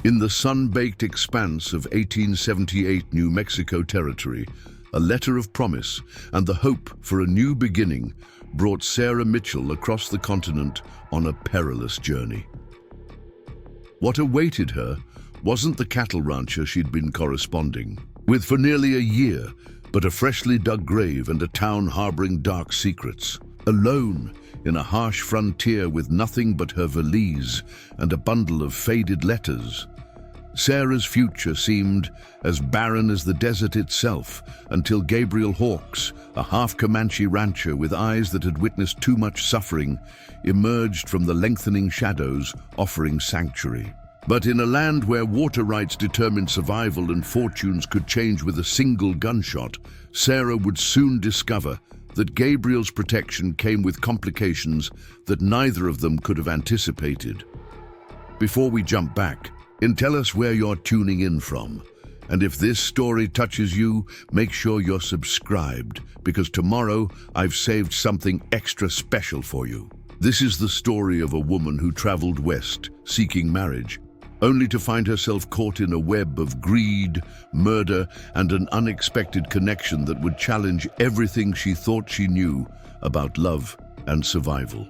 In the sun-baked expanse of 1878 New Mexico territory, a letter of promise and the hope for a new beginning brought Sarah Mitchell across the continent on a perilous journey. What awaited her wasn't the cattle rancher she'd been corresponding with for nearly a year, but a freshly dug grave and a town harboring dark secrets. Alone in a harsh frontier with nothing but her valise and a bundle of faded letters, Sarah's future seemed as barren as the desert itself until Gabriel Hawkes, a half-Comanche rancher with eyes that had witnessed too much suffering, emerged from the lengthening shadows, offering sanctuary. But in a land where water rights determined survival and fortunes could change with a single gunshot, Sarah would soon discover that Gabriel's protection came with complications that neither of them could have anticipated. Before we jump back, tell us where you're tuning in from. And if this story touches you, make sure you're subscribed, because tomorrow I've saved something extra special for you. This is the story of a woman who traveled west, seeking marriage, only to find herself caught in a web of greed, murder, and an unexpected connection that would challenge everything she thought she knew about love and survival.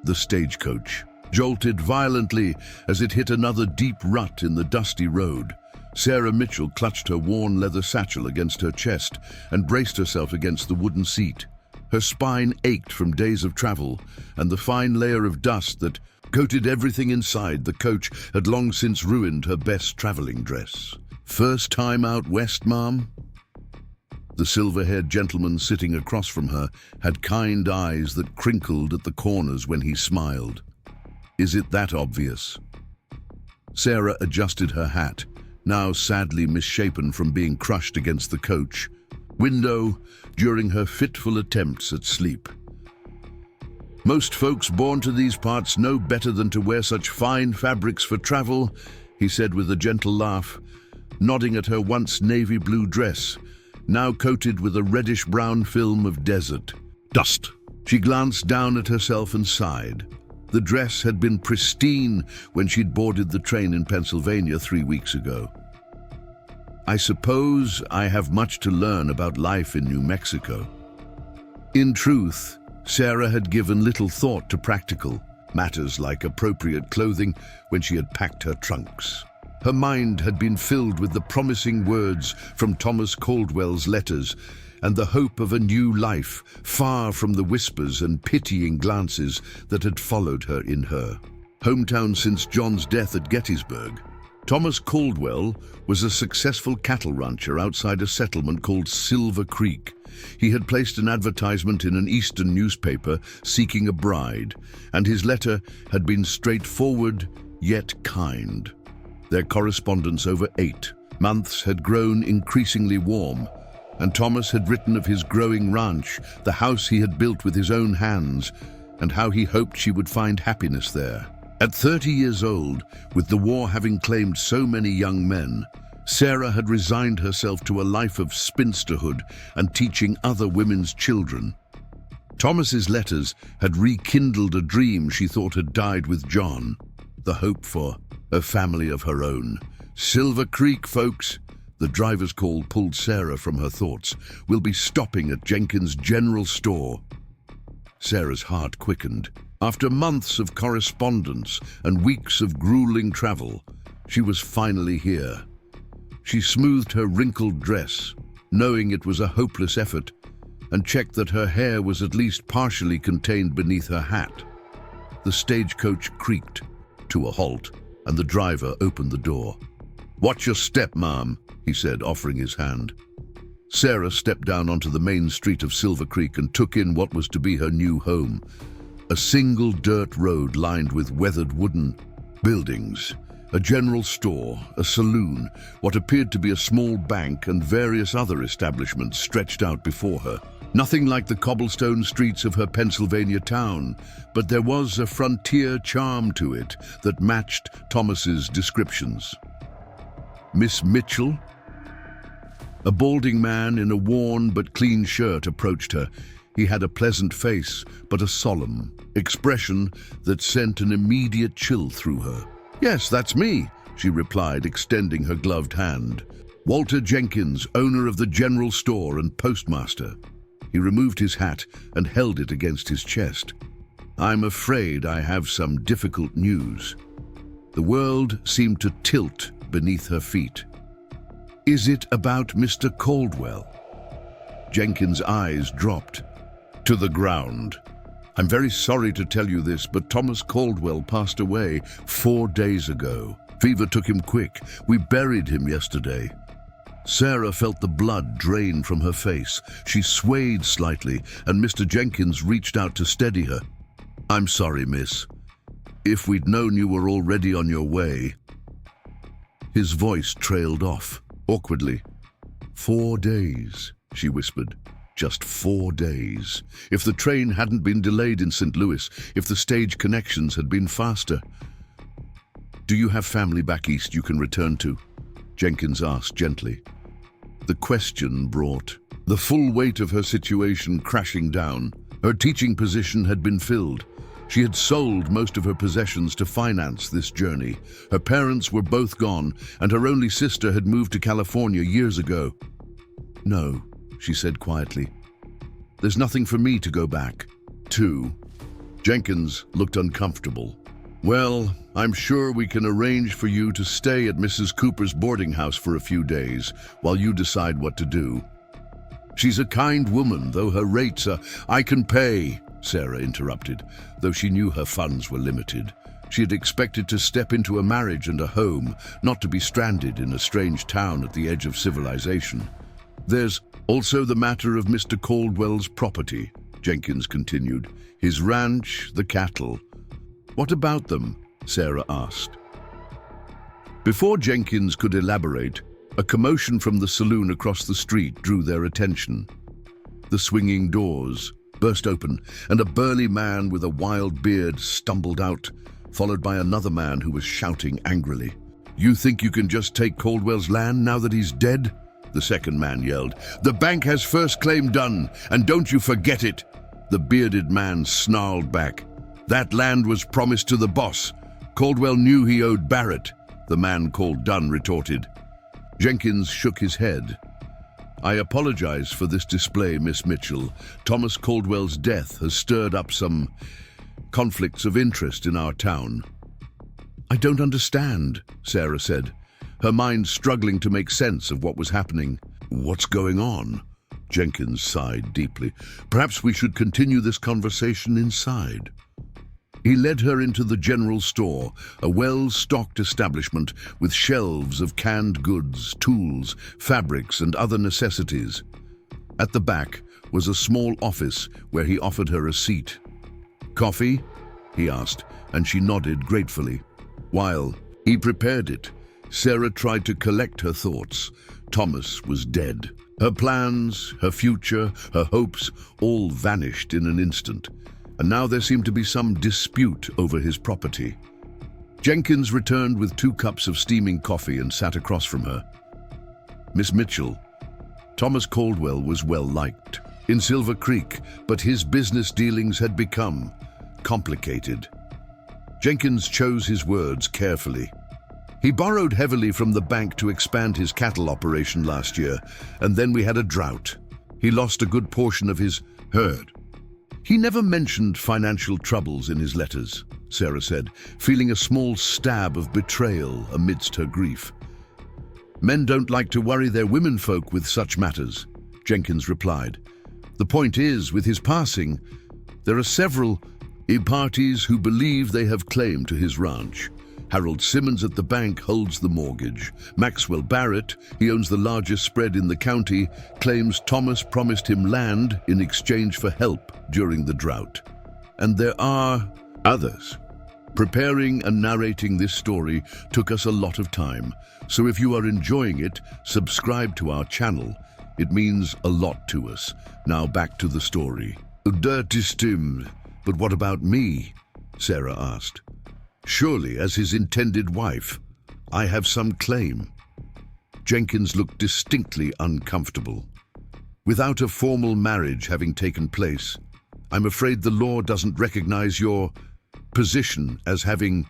The stagecoach jolted violently as it hit another deep rut in the dusty road. Sarah Mitchell clutched her worn leather satchel against her chest and braced herself against the wooden seat. Her spine ached from days of travel, and the fine layer of dust that coated everything inside the coach had long since ruined her best traveling dress. "First time out west, Mom?" The silver-haired gentleman sitting across from her had kind eyes that crinkled at the corners when he smiled. "Is it that obvious?" Sarah adjusted her hat, now sadly misshapen from being crushed against the coach window during her fitful attempts at sleep. "Most folks born to these parts know better than to wear such fine fabrics for travel," he said with a gentle laugh, nodding at her once navy blue dress, now coated with a reddish-brown film of desert dust. She glanced down at herself and sighed. The dress had been pristine when she'd boarded the train in Pennsylvania 3 weeks ago. "I suppose I have much to learn about life in New Mexico." In truth, Sarah had given little thought to practical matters like appropriate clothing when she had packed her trunks. Her mind had been filled with the promising words from Thomas Caldwell's letters and the hope of a new life, far from the whispers and pitying glances that had followed her in her hometown since John's death at Gettysburg. Thomas Caldwell was a successful cattle rancher outside a settlement called Silver Creek. He had placed an advertisement in an eastern newspaper seeking a bride, and his letter had been straightforward yet kind. Their correspondence over 8 months had grown increasingly warm, and Thomas had written of his growing ranch, the house he had built with his own hands, and how he hoped she would find happiness there. At 30 years old, with the war having claimed so many young men, Sarah had resigned herself to a life of spinsterhood and teaching other women's children. Thomas's letters had rekindled a dream she thought had died with John, the hope for a family of her own. "Silver Creek, folks," the driver's call pulled Sarah from her thoughts. "We'll be stopping at Jenkins' General Store." Sarah's heart quickened. After months of correspondence and weeks of grueling travel, she was finally here. She smoothed her wrinkled dress, knowing it was a hopeless effort, and checked that her hair was at least partially contained beneath her hat. The stagecoach creaked to a halt, and the driver opened the door. "Watch your step, Ma'am," he said, offering his hand. Sarah stepped down onto the main street of Silver Creek and took in what was to be her new home. A single dirt road lined with weathered wooden buildings, a general store, a saloon, what appeared to be a small bank, and various other establishments stretched out before her. Nothing like the cobblestone streets of her Pennsylvania town, but there was a frontier charm to it that matched Thomas's descriptions. "Miss Mitchell?" A balding man in a worn but clean shirt approached her. He had a pleasant face, but a solemn expression that sent an immediate chill through her. "Yes, that's me," she replied, extending her gloved hand. "Walter Jenkins, owner of the general store and postmaster." He removed his hat and held it against his chest. "I'm afraid I have some difficult news." The world seemed to tilt beneath her feet. "Is it about Mr. Caldwell?" Jenkins' eyes dropped to the ground. "I'm very sorry to tell you this, but Thomas Caldwell passed away 4 days ago. Fever took him quick. We buried him yesterday." Sarah felt the blood drain from her face. She swayed slightly, and Mr. Jenkins reached out to steady her. "I'm sorry, miss. If we'd known you were already on your way." His voice trailed off, awkwardly. 4 days, she whispered. Just 4 days. If the train hadn't been delayed in St. Louis, if the stage connections had been faster. "Do you have family back east you can return to?" Jenkins asked gently. The question brought the full weight of her situation crashing down. Her teaching position had been filled. She had sold most of her possessions to finance this journey. Her parents were both gone, and her only sister had moved to California years ago. "No," she said quietly. "There's nothing for me to go back to." Jenkins looked uncomfortable. "Well, I'm sure we can arrange for you to stay at Mrs. Cooper's boarding house for a few days while you decide what to do." "She's a kind woman, though her rates are—" "I can pay," Sarah interrupted, though she knew her funds were limited. She had expected to step into a marriage and a home, not to be stranded in a strange town at the edge of civilization. "There's also the matter of Mr. Caldwell's property," Jenkins continued. "His ranch, the cattle." "What about them?" Sarah asked. Before Jenkins could elaborate, a commotion from the saloon across the street drew their attention. The swinging doors burst open, and a burly man with a wild beard stumbled out, followed by another man who was shouting angrily. "You think you can just take Caldwell's land now that he's dead?" the second man yelled. "The bank has first claim done, and don't you forget it!" The bearded man snarled back. "That land was promised to the boss. Caldwell knew he owed Barrett," the man called Dunn retorted. Jenkins shook his head. "I apologize for this display, Miss Mitchell. Thomas Caldwell's death has stirred up some conflicts of interest in our town." "I don't understand," Sarah said, her mind struggling to make sense of what was happening. "What's going on?" Jenkins sighed deeply. "Perhaps we should continue this conversation inside." He led her into the general store, a well-stocked establishment with shelves of canned goods, tools, fabrics, and other necessities. At the back was a small office where he offered her a seat. "Coffee?" he asked, and she nodded gratefully. While he prepared it, Sarah tried to collect her thoughts. Thomas was dead. Her plans, her future, her hopes, all vanished in an instant. And now there seemed to be some dispute over his property. Jenkins returned with 2 cups of steaming coffee and sat across from her. "Miss Mitchell, Thomas Caldwell was well liked in Silver Creek, but his business dealings had become complicated." Jenkins chose his words carefully. "He borrowed heavily from the bank to expand his cattle operation last year, and then we had a drought. He lost a good portion of his herd." "He never mentioned financial troubles in his letters," Sarah said, feeling a small stab of betrayal amidst her grief. "Men don't like to worry their womenfolk with such matters," Jenkins replied. "The point is, with his passing, there are several parties who believe they have claim to his ranch. Harold Simmons at the bank holds the mortgage. Maxwell Barrett, he owns the largest spread in the county, claims Thomas promised him land in exchange for help during the drought. And there are others. Preparing and narrating this story took us a lot of time, so if you are enjoying it, subscribe to our channel. It means a lot to us. Now back to the story. "Dirty Stim, but what about me?" Sarah asked. "Surely, as his intended wife, I have some claim." Jenkins looked distinctly uncomfortable. "Without a formal marriage having taken place, I'm afraid the law doesn't recognize your position as having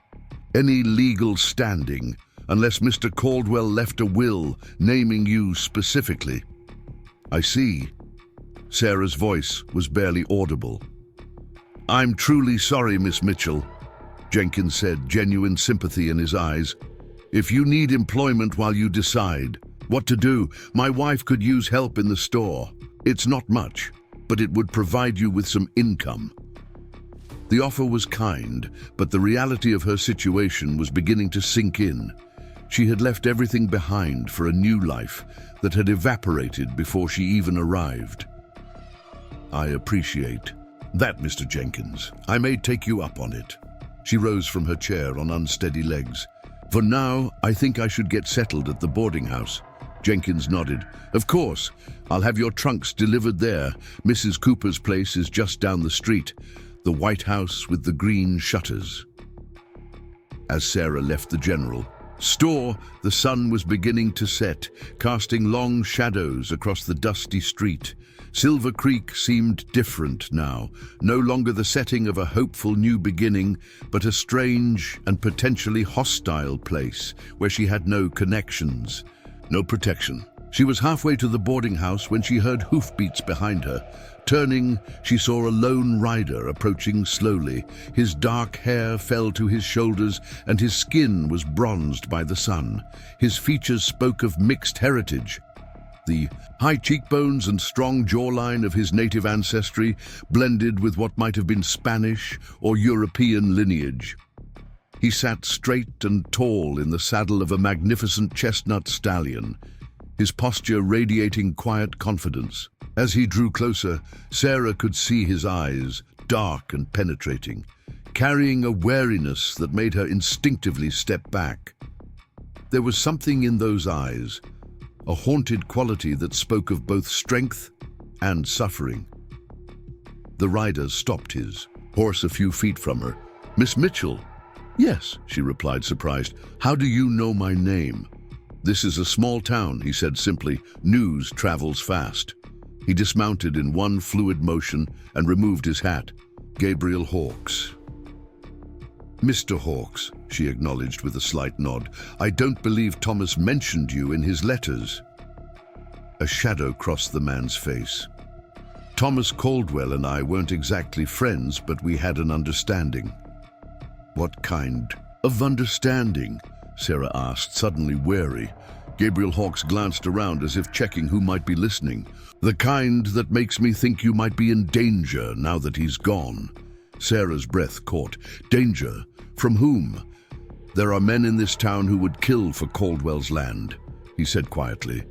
any legal standing unless Mr. Caldwell left a will naming you specifically." "I see." Sarah's voice was barely audible. "I'm truly sorry, Miss Mitchell," Jenkins said, genuine sympathy in his eyes. "If you need employment while you decide what to do, my wife could use help in the store. It's not much, but it would provide you with some income." The offer was kind, but the reality of her situation was beginning to sink in. She had left everything behind for a new life that had evaporated before she even arrived. "I appreciate that, Mr. Jenkins. I may take you up on it." She rose from her chair on unsteady legs. "For now, I think I should get settled at the boarding house." Jenkins nodded. "Of course. I'll have your trunks delivered there. Mrs. Cooper's place is just down the street. The white house with the green shutters." As Sarah left the general store, the sun was beginning to set, casting long shadows across the dusty street. Silver Creek seemed different now, no longer the setting of a hopeful new beginning, but a strange and potentially hostile place where she had no connections, no protection. She was halfway to the boarding house when she heard hoofbeats behind her. Turning, she saw a lone rider approaching slowly. His dark hair fell to his shoulders and his skin was bronzed by the sun. His features spoke of mixed heritage. The high cheekbones and strong jawline of his native ancestry blended with what might have been Spanish or European lineage. He sat straight and tall in the saddle of a magnificent chestnut stallion, his posture radiating quiet confidence. As he drew closer, Sarah could see his eyes, dark and penetrating, carrying a wariness that made her instinctively step back. There was something in those eyes, a haunted quality that spoke of both strength and suffering. The rider stopped his horse a few feet from her. "Miss Mitchell?" "Yes," she replied, surprised. "How do you know my name?" "This is a small town," he said simply. "News travels fast." He dismounted in one fluid motion and removed his hat. "Gabriel Hawkes." "Mr. Hawkes," she acknowledged with a slight nod. "I don't believe Thomas mentioned you in his letters." A shadow crossed the man's face. "Thomas Caldwell and I weren't exactly friends, but we had an understanding." "What kind of understanding?" Sarah asked, suddenly wary. Gabriel Hawkes glanced around as if checking who might be listening. "The kind that makes me think you might be in danger now that he's gone." Sarah's breath caught. "Danger? From whom?" "There are men in this town who would kill for Caldwell's land," he said quietly.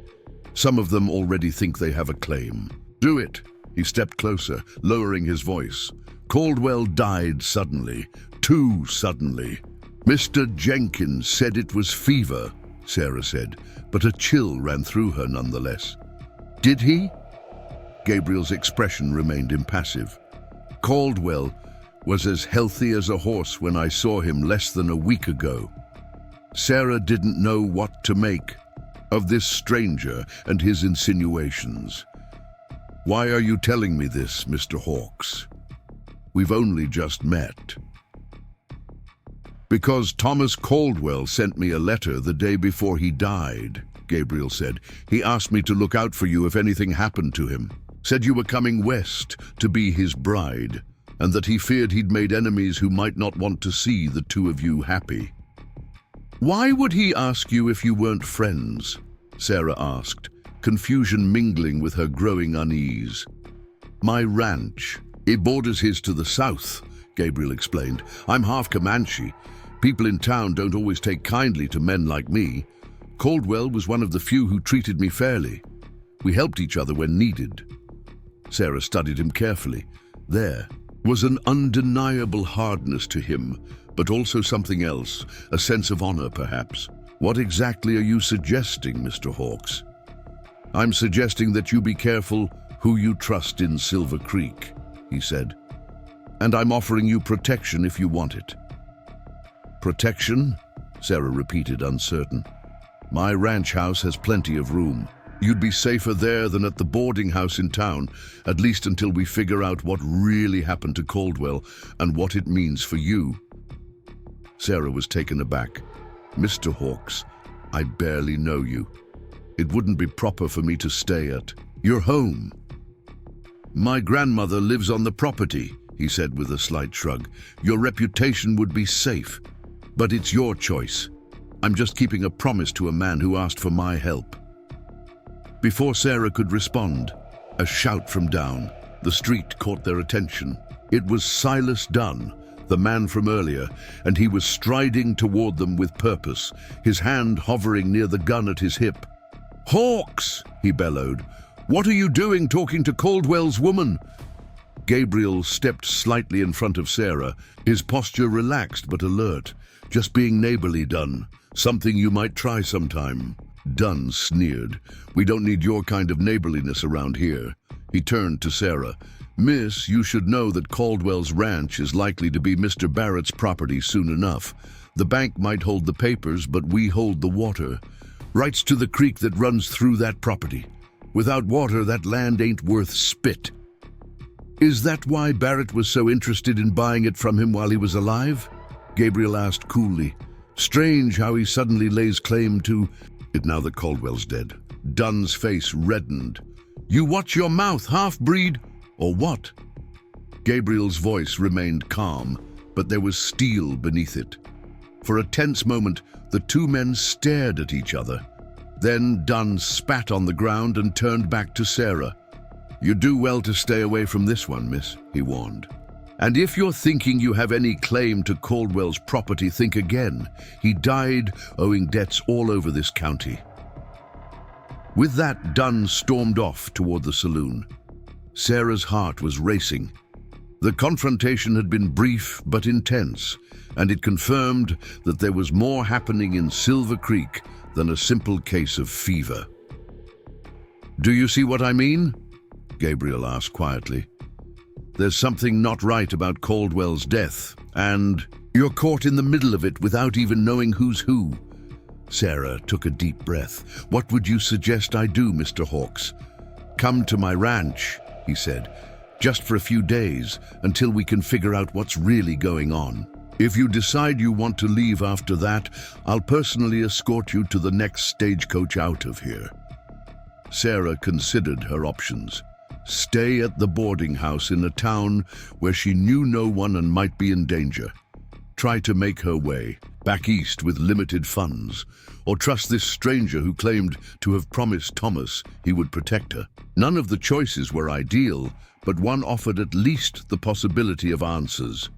"Some of them already think they have a claim." "Do it." He stepped closer, lowering his voice. "Caldwell died suddenly, too suddenly." "Mr. Jenkins said it was fever," Sarah said, but a chill ran through her nonetheless. "Did he?" Gabriel's expression remained impassive. "Caldwell was as healthy as a horse when I saw him less than a week ago." Sarah didn't know what to make of this stranger and his insinuations. "Why are you telling me this, Mr. Hawkes? We've only just met." "Because Thomas Caldwell sent me a letter the day before he died," Gabriel said. "He asked me to look out for you if anything happened to him. Said you were coming west to be his bride, and that he feared he'd made enemies who might not want to see the two of you happy." "Why would he ask you if you weren't friends?" Sarah asked, confusion mingling with her growing unease. "My ranch. It borders his to the south," Gabriel explained. "I'm half Comanche. People in town don't always take kindly to men like me. Caldwell was one of the few who treated me fairly. We helped each other when needed." Sarah studied him carefully. There was an undeniable hardness to him, but also something else, a sense of honor perhaps. "What exactly are you suggesting, Mr. Hawkes?" "I'm suggesting that you be careful who you trust in Silver Creek," he said. "And I'm offering you protection if you want it." "Protection?" Sarah repeated, uncertain. "My ranch house has plenty of room. You'd be safer there than at the boarding house in town, at least until we figure out what really happened to Caldwell and what it means for you." Sarah was taken aback. "Mr. Hawks, I barely know you. It wouldn't be proper for me to stay at your home." "My grandmother lives on the property," he said with a slight shrug. "Your reputation would be safe, but it's your choice. I'm just keeping a promise to a man who asked for my help." Before Sarah could respond, a shout from down the street caught their attention. It was Silas Dunn, the man from earlier, and he was striding toward them with purpose, his hand hovering near the gun at his hip. "Hawks!" he bellowed. "What are you doing talking to Caldwell's woman?" Gabriel stepped slightly in front of Sarah, his posture relaxed but alert. "Just being neighborly, Dunn. Something you might try sometime." Dunn sneered. "We don't need your kind of neighborliness around here." He turned to Sarah. "Miss, you should know that Caldwell's ranch is likely to be Mr. Barrett's property soon enough. The bank might hold the papers, but we hold the water. Rights to the creek that runs through that property. Without water, that land ain't worth spit." "Is that why Barrett was so interested in buying it from him while he was alive?" Gabriel asked coolly. "Strange how he suddenly lays claim to it now that Caldwell's dead." Dunn's face reddened. "You watch your mouth, half-breed, or what?" Gabriel's voice remained calm, but there was steel beneath it. For a tense moment, the two men stared at each other. Then Dunn spat on the ground and turned back to Sarah. "You do well to stay away from this one, miss," he warned. "And if you're thinking you have any claim to Caldwell's property, think again. He died owing debts all over this county." With that, Dunn stormed off toward the saloon. Sarah's heart was racing. The confrontation had been brief but intense, and it confirmed that there was more happening in Silver Creek than a simple case of fever. "Do you see what I mean?" Gabriel asked quietly. "There's something not right about Caldwell's death, and you're caught in the middle of it without even knowing who's who." Sarah took a deep breath. "What would you suggest I do, Mr. Hawks?" "Come to my ranch," he said, "just for a few days, until we can figure out what's really going on. If you decide you want to leave after that, I'll personally escort you to the next stagecoach out of here." Sarah considered her options. Stay at the boarding house in a town where she knew no one and might be in danger. Try to make her way back east with limited funds, or trust this stranger who claimed to have promised Thomas he would protect her. None of the choices were ideal, but one offered at least the possibility of answers.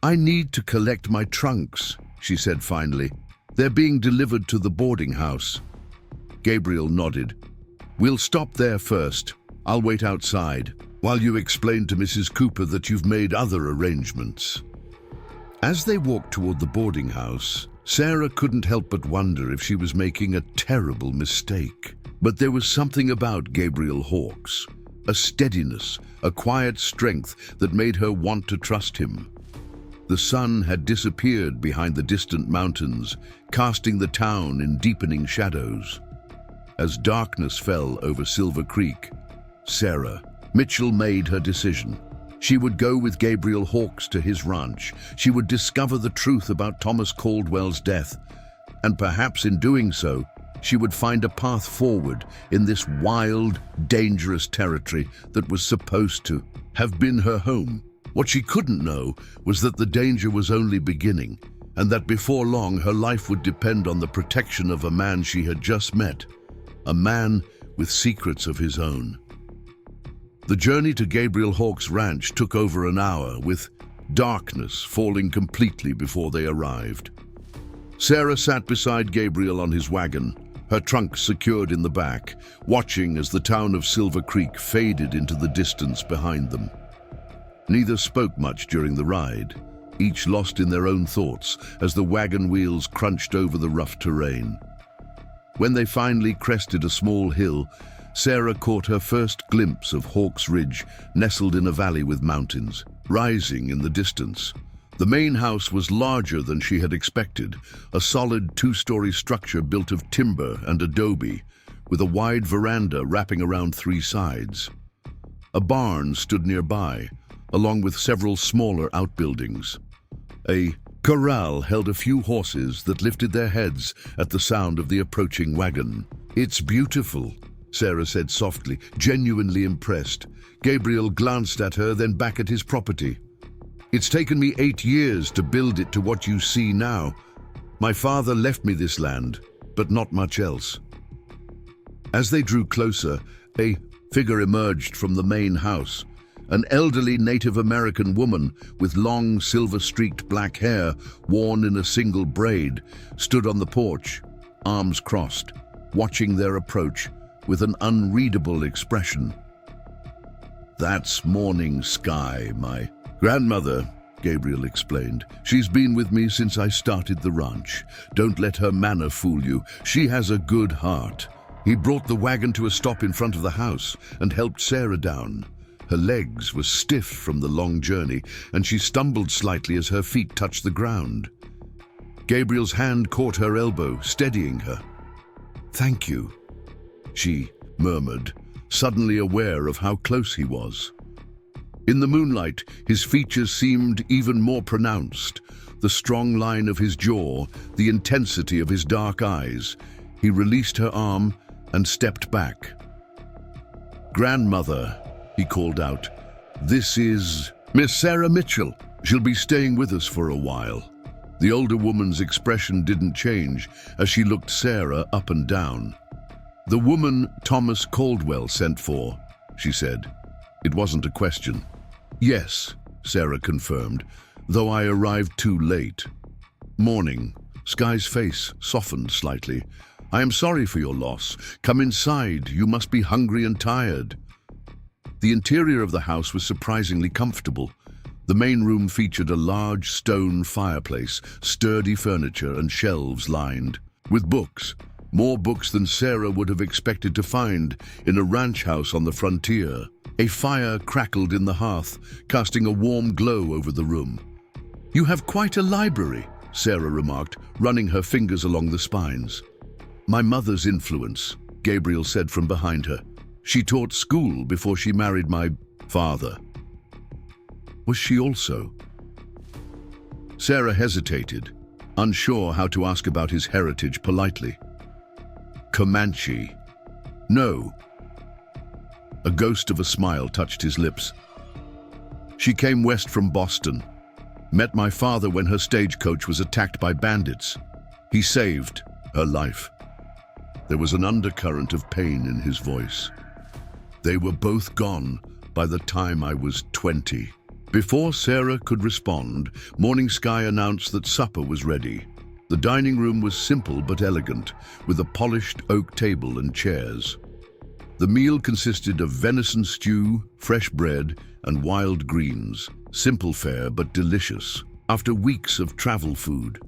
"I need to collect my trunks," she said finally. "They're being delivered to the boarding house." Gabriel nodded. "We'll stop there first. I'll wait outside, while you explain to Mrs. Cooper that you've made other arrangements." As they walked toward the boarding house, Sarah couldn't help but wonder if she was making a terrible mistake. But there was something about Gabriel Hawks, a steadiness, a quiet strength that made her want to trust him. The sun had disappeared behind the distant mountains, casting the town in deepening shadows. As darkness fell over Silver Creek, Sarah Mitchell made her decision. She would go with Gabriel Hawks to his ranch. She would discover the truth about Thomas Caldwell's death, and perhaps in doing so, she would find a path forward in this wild, dangerous territory that was supposed to have been her home. What she couldn't know was that the danger was only beginning, and that before long her life would depend on the protection of a man she had just met, a man with secrets of his own. The journey to Gabriel Hawks' ranch took over an hour, with darkness falling completely before they arrived. Sarah sat beside Gabriel on his wagon, her trunk secured in the back, watching as the town of Silver Creek faded into the distance behind them. Neither spoke much during the ride, each lost in their own thoughts as the wagon wheels crunched over the rough terrain. When they finally crested a small hill, Sarah caught her first glimpse of Hawks Ridge, nestled in a valley with mountains, rising in the distance. The main house was larger than she had expected, a solid two-story structure built of timber and adobe, with a wide veranda wrapping around three sides. A barn stood nearby, along with several smaller outbuildings. A corral held a few horses that lifted their heads at the sound of the approaching wagon. "It's beautiful," Sarah said softly, genuinely impressed. Gabriel glanced at her, then back at his property. "It's taken me 8 years to build it to what you see now. My father left me this land, but not much else." As they drew closer, a figure emerged from the main house. An elderly Native American woman with long silver-streaked black hair worn in a single braid stood on the porch, arms crossed, watching their approach with an unreadable expression. "That's Morning Sky, my grandmother," Gabriel explained. "She's been with me since I started the ranch. Don't let her manner fool you. She has a good heart." He brought the wagon to a stop in front of the house and helped Sarah down. Her legs were stiff from the long journey, and she stumbled slightly as her feet touched the ground. Gabriel's hand caught her elbow, steadying her. "Thank you," she murmured, suddenly aware of how close he was. In the moonlight, his features seemed even more pronounced. The strong line of his jaw, the intensity of his dark eyes. He released her arm and stepped back. "Grandmother," he called out, "this is Miss Sarah Mitchell. She'll be staying with us for a while." The older woman's expression didn't change as she looked Sarah up and down. "The woman Thomas Caldwell sent for," she said. It wasn't a question. "Yes," Sarah confirmed, "though I arrived too late." "Morning." Sky's face softened slightly. "I am sorry for your loss. Come inside. You must be hungry and tired." The interior of the house was surprisingly comfortable. The main room featured a large stone fireplace, sturdy furniture, and shelves lined with books. More books than Sarah would have expected to find in a ranch house on the frontier. A fire crackled in the hearth, casting a warm glow over the room. "You have quite a library," Sarah remarked, running her fingers along the spines. "My mother's influence," Gabriel said from behind her. "She taught school before she married my father." "Was she also?" Sarah hesitated, unsure how to ask about his heritage politely. "Comanche." "No." A ghost of a smile touched his lips. "She came west from Boston. Met my father when her stagecoach was attacked by bandits. He saved her life." There was an undercurrent of pain in his voice. "They were both gone by the time I was 20. Before Sarah could respond, Morning Sky announced that supper was ready. The dining room was simple but elegant, with a polished oak table and chairs. The meal consisted of venison stew, fresh bread, and wild greens. Simple fare but delicious, after weeks of travel food.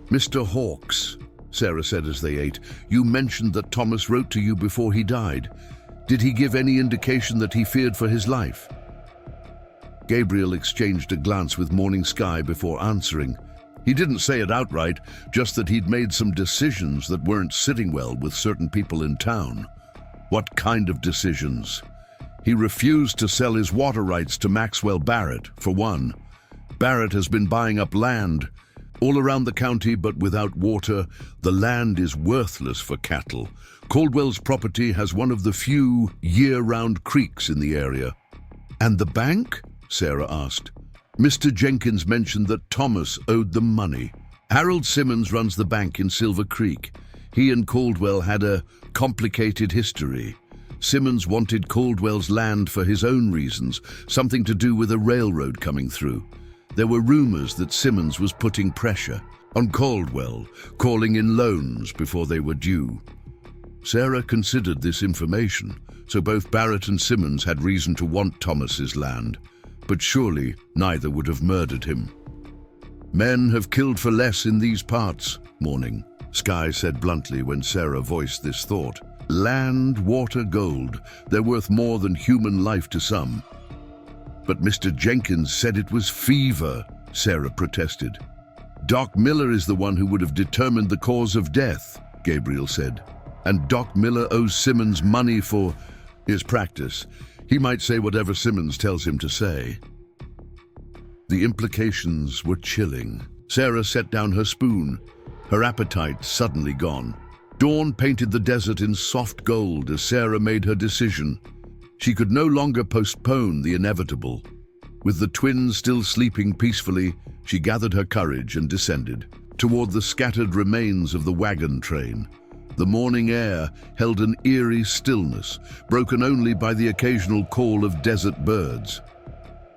"Mr. Hawkes," Sarah said as they ate, "you mentioned that Thomas wrote to you before he died. Did he give any indication that he feared for his life?" Gabriel exchanged a glance with Morning Sky before answering. He didn't say it outright, just that he'd made some decisions that weren't sitting well with certain people in town. What kind of decisions? He refused to sell his water rights to Maxwell Barrett, for one. Barrett has been buying up land all around the county, but without water, the land is worthless for cattle. Caldwell's property has one of the few year-round creeks in the area. "And the bank?" Sarah asked. "Mr. Jenkins mentioned that Thomas owed them money. Harold Simmons runs the bank in Silver Creek. He and Caldwell had a complicated history. Simmons wanted Caldwell's land for his own reasons, something to do with a railroad coming through. There were rumors that Simmons was putting pressure on Caldwell, calling in loans before they were due." Sarah considered this information, so both Barrett and Simmons had reason to want Thomas's land, but surely neither would have murdered him. "Men have killed for less in these parts," Morning Sky said bluntly when Sarah voiced this thought. "Land, water, gold, they're worth more than human life to some." "But Mr. Jenkins said it was fever," Sarah protested. "Doc Miller is the one who would have determined the cause of death," Gabriel said. "And Doc Miller owes Simmons money for his practice. He might say whatever Simmons tells him to say." The implications were chilling. Sarah set down her spoon, her appetite suddenly gone. Dawn painted the desert in soft gold as Sarah made her decision. She could no longer postpone the inevitable. With the twins still sleeping peacefully, she gathered her courage and descended toward the scattered remains of the wagon train. The morning air held an eerie stillness, broken only by the occasional call of desert birds.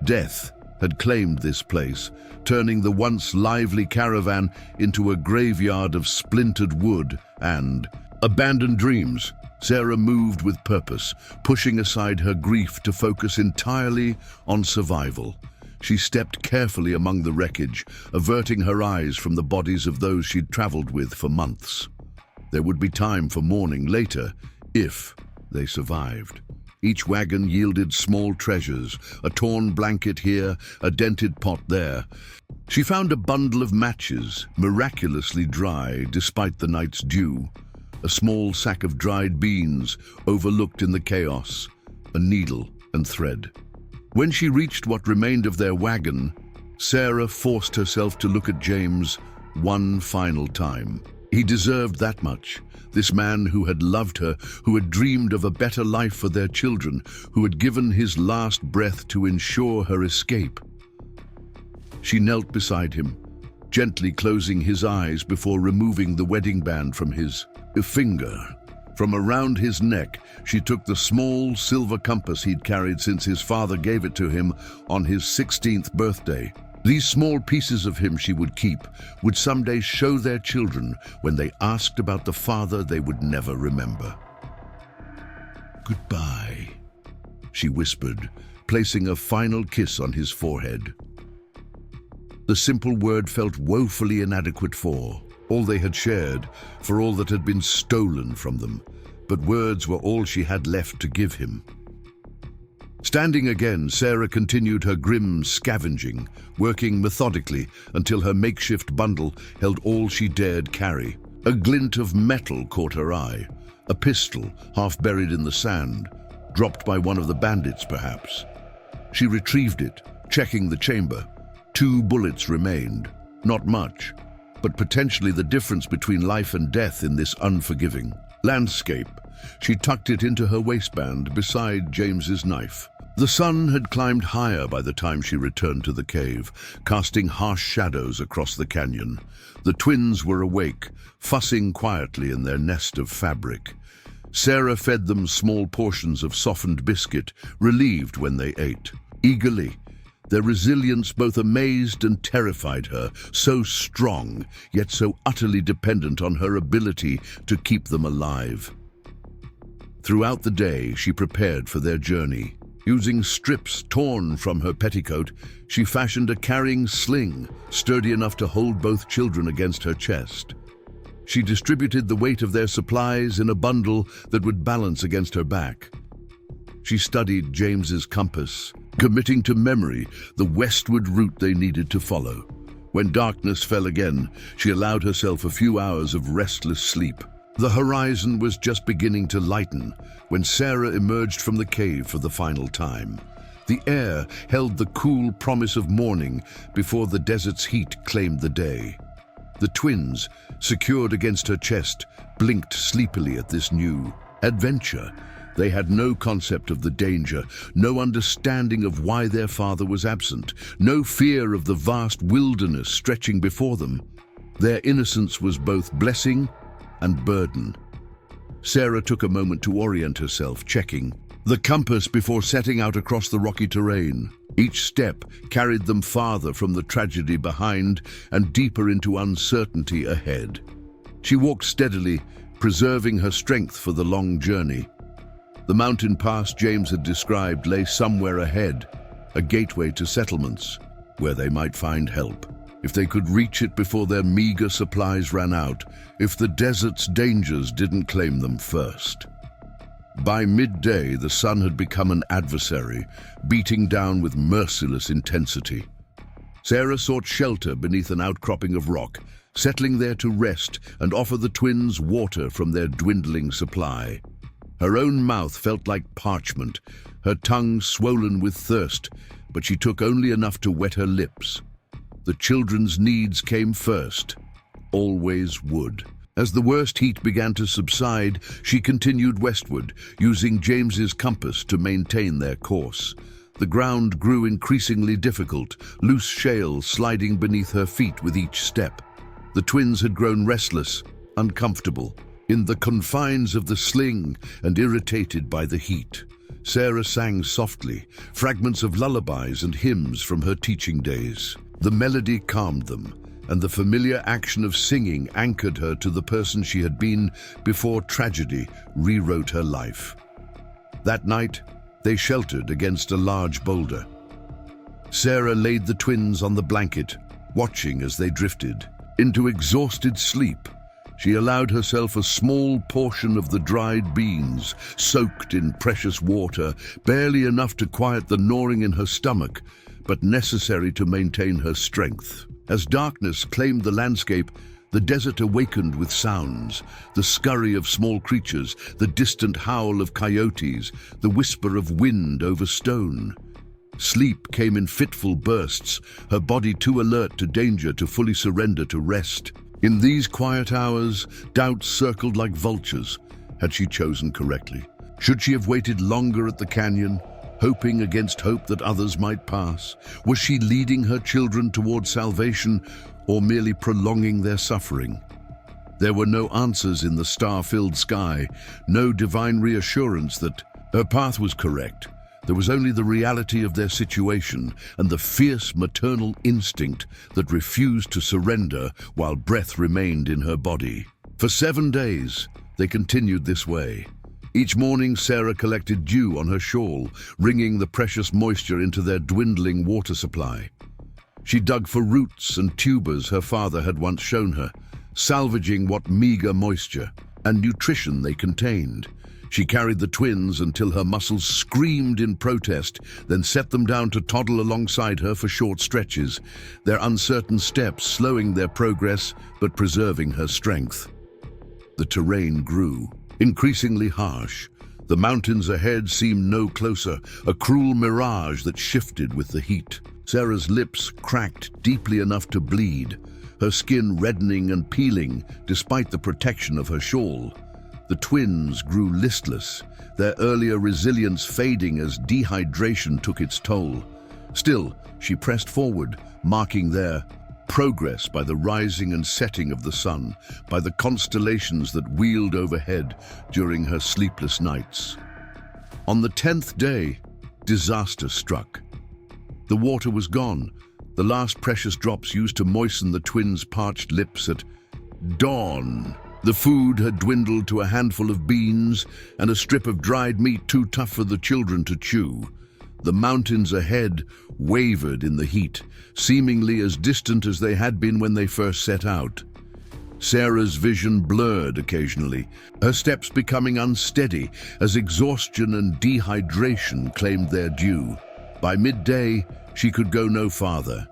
Death had claimed this place, turning the once lively caravan into a graveyard of splintered wood and abandoned dreams. Sarah moved with purpose, pushing aside her grief to focus entirely on survival. She stepped carefully among the wreckage, averting her eyes from the bodies of those she'd traveled with for months. There would be time for mourning later, if they survived. Each wagon yielded small treasures, a torn blanket here, a dented pot there. She found a bundle of matches, miraculously dry despite the night's dew, a small sack of dried beans overlooked in the chaos, a needle and thread. When she reached what remained of their wagon, Sarah forced herself to look at James one final time. He deserved that much. This man who had loved her, who had dreamed of a better life for their children, who had given his last breath to ensure her escape. She knelt beside him, gently closing his eyes before removing the wedding band from his finger. From around his neck, she took the small silver compass he'd carried since his father gave it to him on his 16th birthday. These small pieces of him she would keep, would someday show their children when they asked about the father they would never remember. "Goodbye," she whispered, placing a final kiss on his forehead. The simple word felt woefully inadequate for all they had shared, for all that had been stolen from them, but words were all she had left to give him. Standing again, Sarah continued her grim scavenging, working methodically until her makeshift bundle held all she dared carry. A glint of metal caught her eye, a pistol half buried in the sand, dropped by one of the bandits perhaps. She retrieved it, checking the chamber. 2 bullets remained, not much, but potentially the difference between life and death in this unforgiving landscape. She tucked it into her waistband beside James's knife. The sun had climbed higher by the time she returned to the cave, casting harsh shadows across the canyon. The twins were awake, fussing quietly in their nest of fabric. Sarah fed them small portions of softened biscuit, relieved when they ate. Eagerly, their resilience both amazed and terrified her, so strong, yet so utterly dependent on her ability to keep them alive. Throughout the day, she prepared for their journey. Using strips torn from her petticoat, she fashioned a carrying sling, sturdy enough to hold both children against her chest. She distributed the weight of their supplies in a bundle that would balance against her back. She studied James's compass, committing to memory the westward route they needed to follow. When darkness fell again, she allowed herself a few hours of restless sleep. The horizon was just beginning to lighten when Sarah emerged from the cave for the final time. The air held the cool promise of morning before the desert's heat claimed the day. The twins, secured against her chest, blinked sleepily at this new adventure. They had no concept of the danger, no understanding of why their father was absent, no fear of the vast wilderness stretching before them. Their innocence was both blessing and burden. Sarah took a moment to orient herself, checking the compass before setting out across the rocky terrain. Each step carried them farther from the tragedy behind and deeper into uncertainty ahead. She walked steadily, preserving her strength for the long journey. The mountain pass James had described lay somewhere ahead, a gateway to settlements, where they might find help. If they could reach it before their meager supplies ran out, if the desert's dangers didn't claim them first. By midday, the sun had become an adversary, beating down with merciless intensity. Sarah sought shelter beneath an outcropping of rock, settling there to rest and offer the twins water from their dwindling supply. Her own mouth felt like parchment, her tongue swollen with thirst, but she took only enough to wet her lips. The children's needs came first, always would. As the worst heat began to subside, she continued westward, using James's compass to maintain their course. The ground grew increasingly difficult, loose shale sliding beneath her feet with each step. The twins had grown restless, uncomfortable, in the confines of the sling and irritated by the heat. Sarah sang softly, fragments of lullabies and hymns from her teaching days. The melody calmed them, and the familiar action of singing anchored her to the person she had been before tragedy rewrote her life. That night, they sheltered against a large boulder. Sarah laid the twins on the blanket, watching as they drifted into exhausted sleep. She allowed herself a small portion of the dried beans, soaked in precious water, barely enough to quiet the gnawing in her stomach, but necessary to maintain her strength. As darkness claimed the landscape, the desert awakened with sounds, the scurry of small creatures, the distant howl of coyotes, the whisper of wind over stone. Sleep came in fitful bursts, her body too alert to danger to fully surrender to rest. In these quiet hours, doubts circled like vultures. Had she chosen correctly? Should she have waited longer at the canyon, hoping against hope that others might pass? Was she leading her children toward salvation or merely prolonging their suffering? There were no answers in the star-filled sky, no divine reassurance that her path was correct. There was only the reality of their situation and the fierce maternal instinct that refused to surrender while breath remained in her body. For 7 days, they continued this way. Each morning, Sarah collected dew on her shawl, wringing the precious moisture into their dwindling water supply. She dug for roots and tubers her father had once shown her, salvaging what meager moisture and nutrition they contained. She carried the twins until her muscles screamed in protest, then set them down to toddle alongside her for short stretches, their uncertain steps slowing their progress but preserving her strength. The terrain grew, increasingly harsh. The mountains ahead seemed no closer, a cruel mirage that shifted with the heat. Sarah's lips cracked deeply enough to bleed, her skin reddening and peeling despite the protection of her shawl. The twins grew listless, their earlier resilience fading as dehydration took its toll. Still, she pressed forward, marking their progress by the rising and setting of the sun, by the constellations that wheeled overhead during her sleepless nights. On the 10th day, disaster struck. The water was gone, the last precious drops used to moisten the twins' parched lips at dawn. The food had dwindled to a handful of beans and a strip of dried meat too tough for the children to chew. The mountains ahead wavered in the heat, seemingly as distant as they had been when they first set out. Sarah's vision blurred occasionally, her steps becoming unsteady as exhaustion and dehydration claimed their due. By midday, she could go no farther.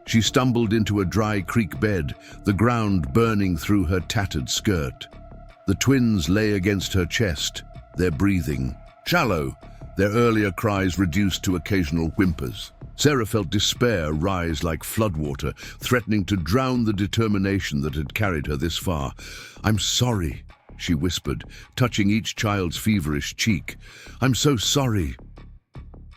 She stumbled into a dry creek bed, the ground burning through her tattered skirt. The twins lay against her chest, their breathing shallow, their earlier cries reduced to occasional whimpers. Sarah felt despair rise like floodwater, threatening to drown the determination that had carried her this far. "I'm sorry," she whispered, touching each child's feverish cheek. "I'm so sorry."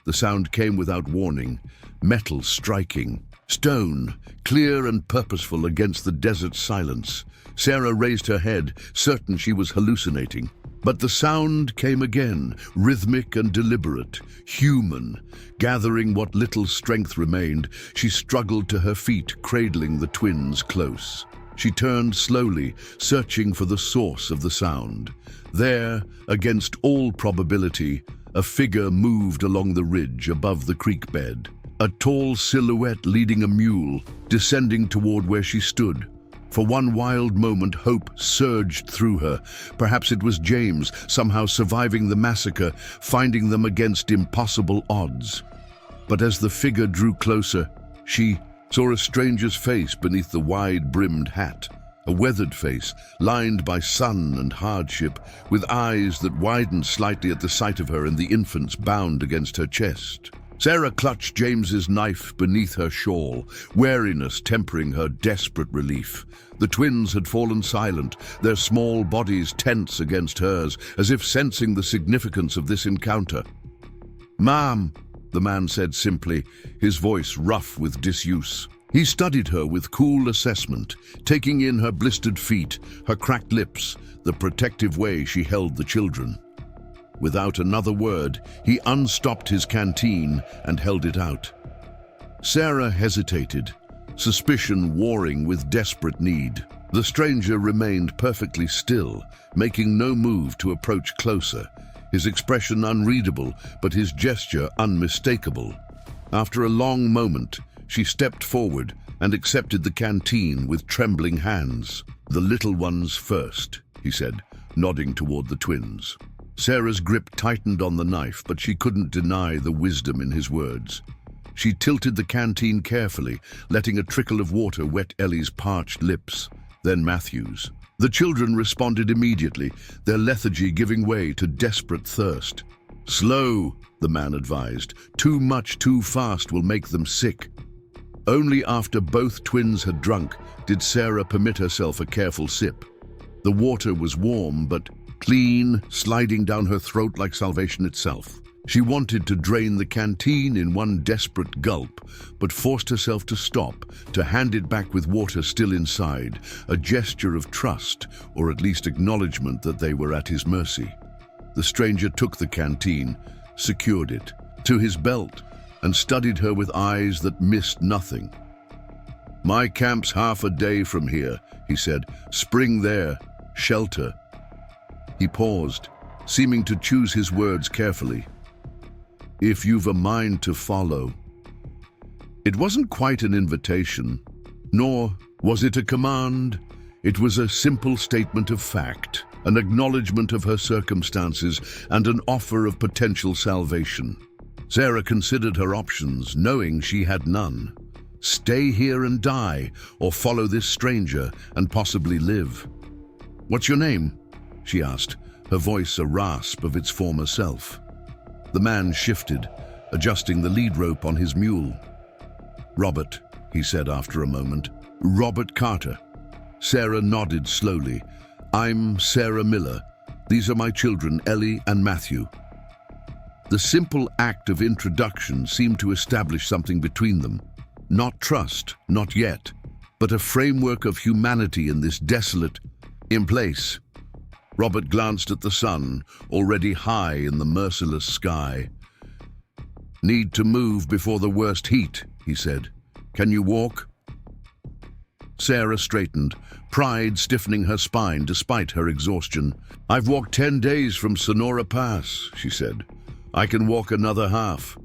The sound came without warning, metal striking. Stone, clear and purposeful against the desert silence. Sarah raised her head, certain she was hallucinating. But the sound came again, rhythmic and deliberate, human. Gathering what little strength remained, she struggled to her feet, cradling the twins close. She turned slowly, searching for the source of the sound. There, against all probability, a figure moved along the ridge above the creek bed. A tall silhouette leading a mule, descending toward where she stood. For one wild moment, hope surged through her. Perhaps it was James, somehow surviving the massacre, finding them against impossible odds. But as the figure drew closer, she saw a stranger's face beneath the wide-brimmed hat. A weathered face, lined by sun and hardship, with eyes that widened slightly at the sight of her and the infants bound against her chest. Sarah clutched James's knife beneath her shawl, wariness tempering her desperate relief. The twins had fallen silent, their small bodies tense against hers, as if sensing the significance of this encounter. "Ma'am," the man said simply, his voice rough with disuse. He studied her with cool assessment, taking in her blistered feet, her cracked lips, the protective way she held the children. Without another word, he unstopped his canteen and held it out. Sarah hesitated, suspicion warring with desperate need. The stranger remained perfectly still, making no move to approach closer, his expression unreadable, but his gesture unmistakable. After a long moment, she stepped forward and accepted the canteen with trembling hands. "The little ones first," he said, nodding toward the twins. Sarah's grip tightened on the knife, but she couldn't deny the wisdom in his words. She tilted the canteen carefully, letting a trickle of water wet Ellie's parched lips, then Matthew's. The children responded immediately, their lethargy giving way to desperate thirst. "Slow," the man advised. "Too much too fast will make them sick." Only after both twins had drunk did Sarah permit herself a careful sip. The water was warm, but clean, sliding down her throat like salvation itself. She wanted to drain the canteen in one desperate gulp, but forced herself to stop, to hand it back with water still inside, a gesture of trust, or at least acknowledgement that they were at his mercy. The stranger took the canteen, secured it to his belt, and studied her with eyes that missed nothing. "My camp's half a day from here," he said. "Spring there, shelter." He paused, seeming to choose his words carefully. "If you've a mind to follow." It wasn't quite an invitation, nor was it a command. It was a simple statement of fact, an acknowledgement of her circumstances, and an offer of potential salvation. Sarah considered her options, knowing she had none. Stay here and die, or follow this stranger and possibly live. "What's your name?" she asked, her voice a rasp of its former self. The man shifted, adjusting the lead rope on his mule. "Robert," he said after a moment. "Robert Carter." Sarah nodded slowly. "I'm Sarah Miller. These are my children, Ellie and Matthew." The simple act of introduction seemed to establish something between them. Not trust, not yet, but a framework of humanity in this desolate place. Robert glanced at the sun, already high in the merciless sky. "Need to move before the worst heat," he said. "Can you walk?" Sarah straightened, pride stiffening her spine despite her exhaustion. "I've walked 10 days from Sonora Pass," she said. "I can walk another half."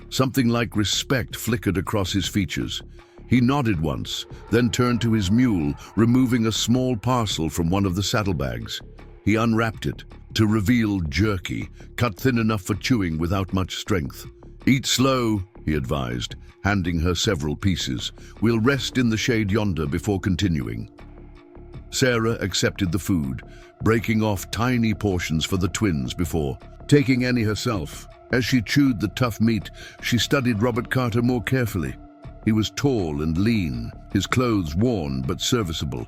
Something like respect flickered across his features. He nodded once, then turned to his mule, removing a small parcel from one of the saddlebags. He unwrapped it, to reveal jerky, cut thin enough for chewing without much strength. "Eat slow," he advised, handing her several pieces. "We'll rest in the shade yonder before continuing." Sarah accepted the food, breaking off tiny portions for the twins before taking any herself. As she chewed the tough meat, she studied Robert Carter more carefully. He was tall and lean, his clothes worn but serviceable.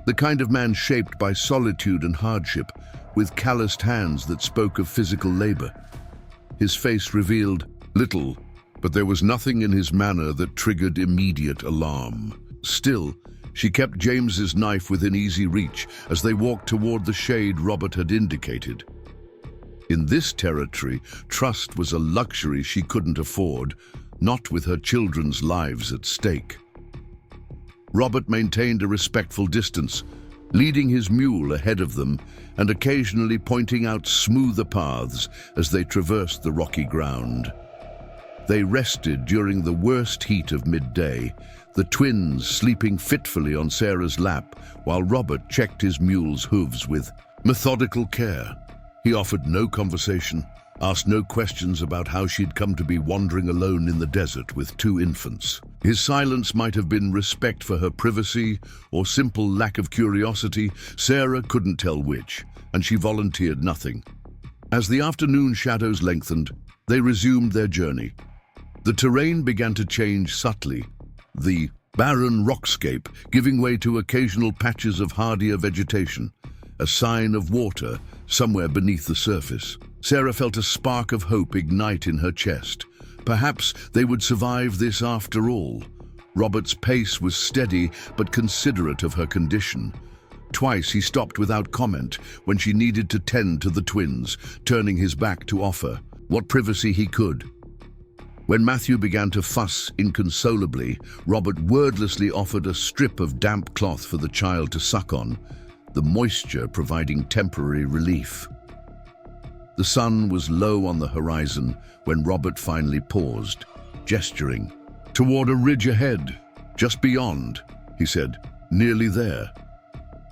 The kind of man shaped by solitude and hardship, with calloused hands that spoke of physical labor. His face revealed little, but there was nothing in his manner that triggered immediate alarm. Still, she kept James's knife within easy reach as they walked toward the shade Robert had indicated. In this territory, trust was a luxury she couldn't afford, not with her children's lives at stake. Robert maintained a respectful distance, leading his mule ahead of them and occasionally pointing out smoother paths as they traversed the rocky ground. They rested during the worst heat of midday, the twins sleeping fitfully on Sarah's lap while Robert checked his mule's hooves with methodical care. He offered no conversation, asked no questions about how she'd come to be wandering alone in the desert with 2 infants. His silence might have been respect for her privacy or simple lack of curiosity. Sarah couldn't tell which, and she volunteered nothing. As the afternoon shadows lengthened, they resumed their journey, The terrain began to change subtly, the barren rockscape giving way to occasional patches of hardier vegetation, a sign of water somewhere beneath the surface. Sarah felt a spark of hope ignite in her chest. Perhaps they would survive this after all. Robert's pace was steady but considerate of her condition. Twice he stopped without comment when she needed to tend to the twins, turning his back to offer what privacy he could. When Matthew began to fuss inconsolably, Robert wordlessly offered a strip of damp cloth for the child to suck on, the moisture providing temporary relief. The sun was low on the horizon when Robert finally paused, gesturing toward a ridge ahead. "Just beyond," he said, "nearly there."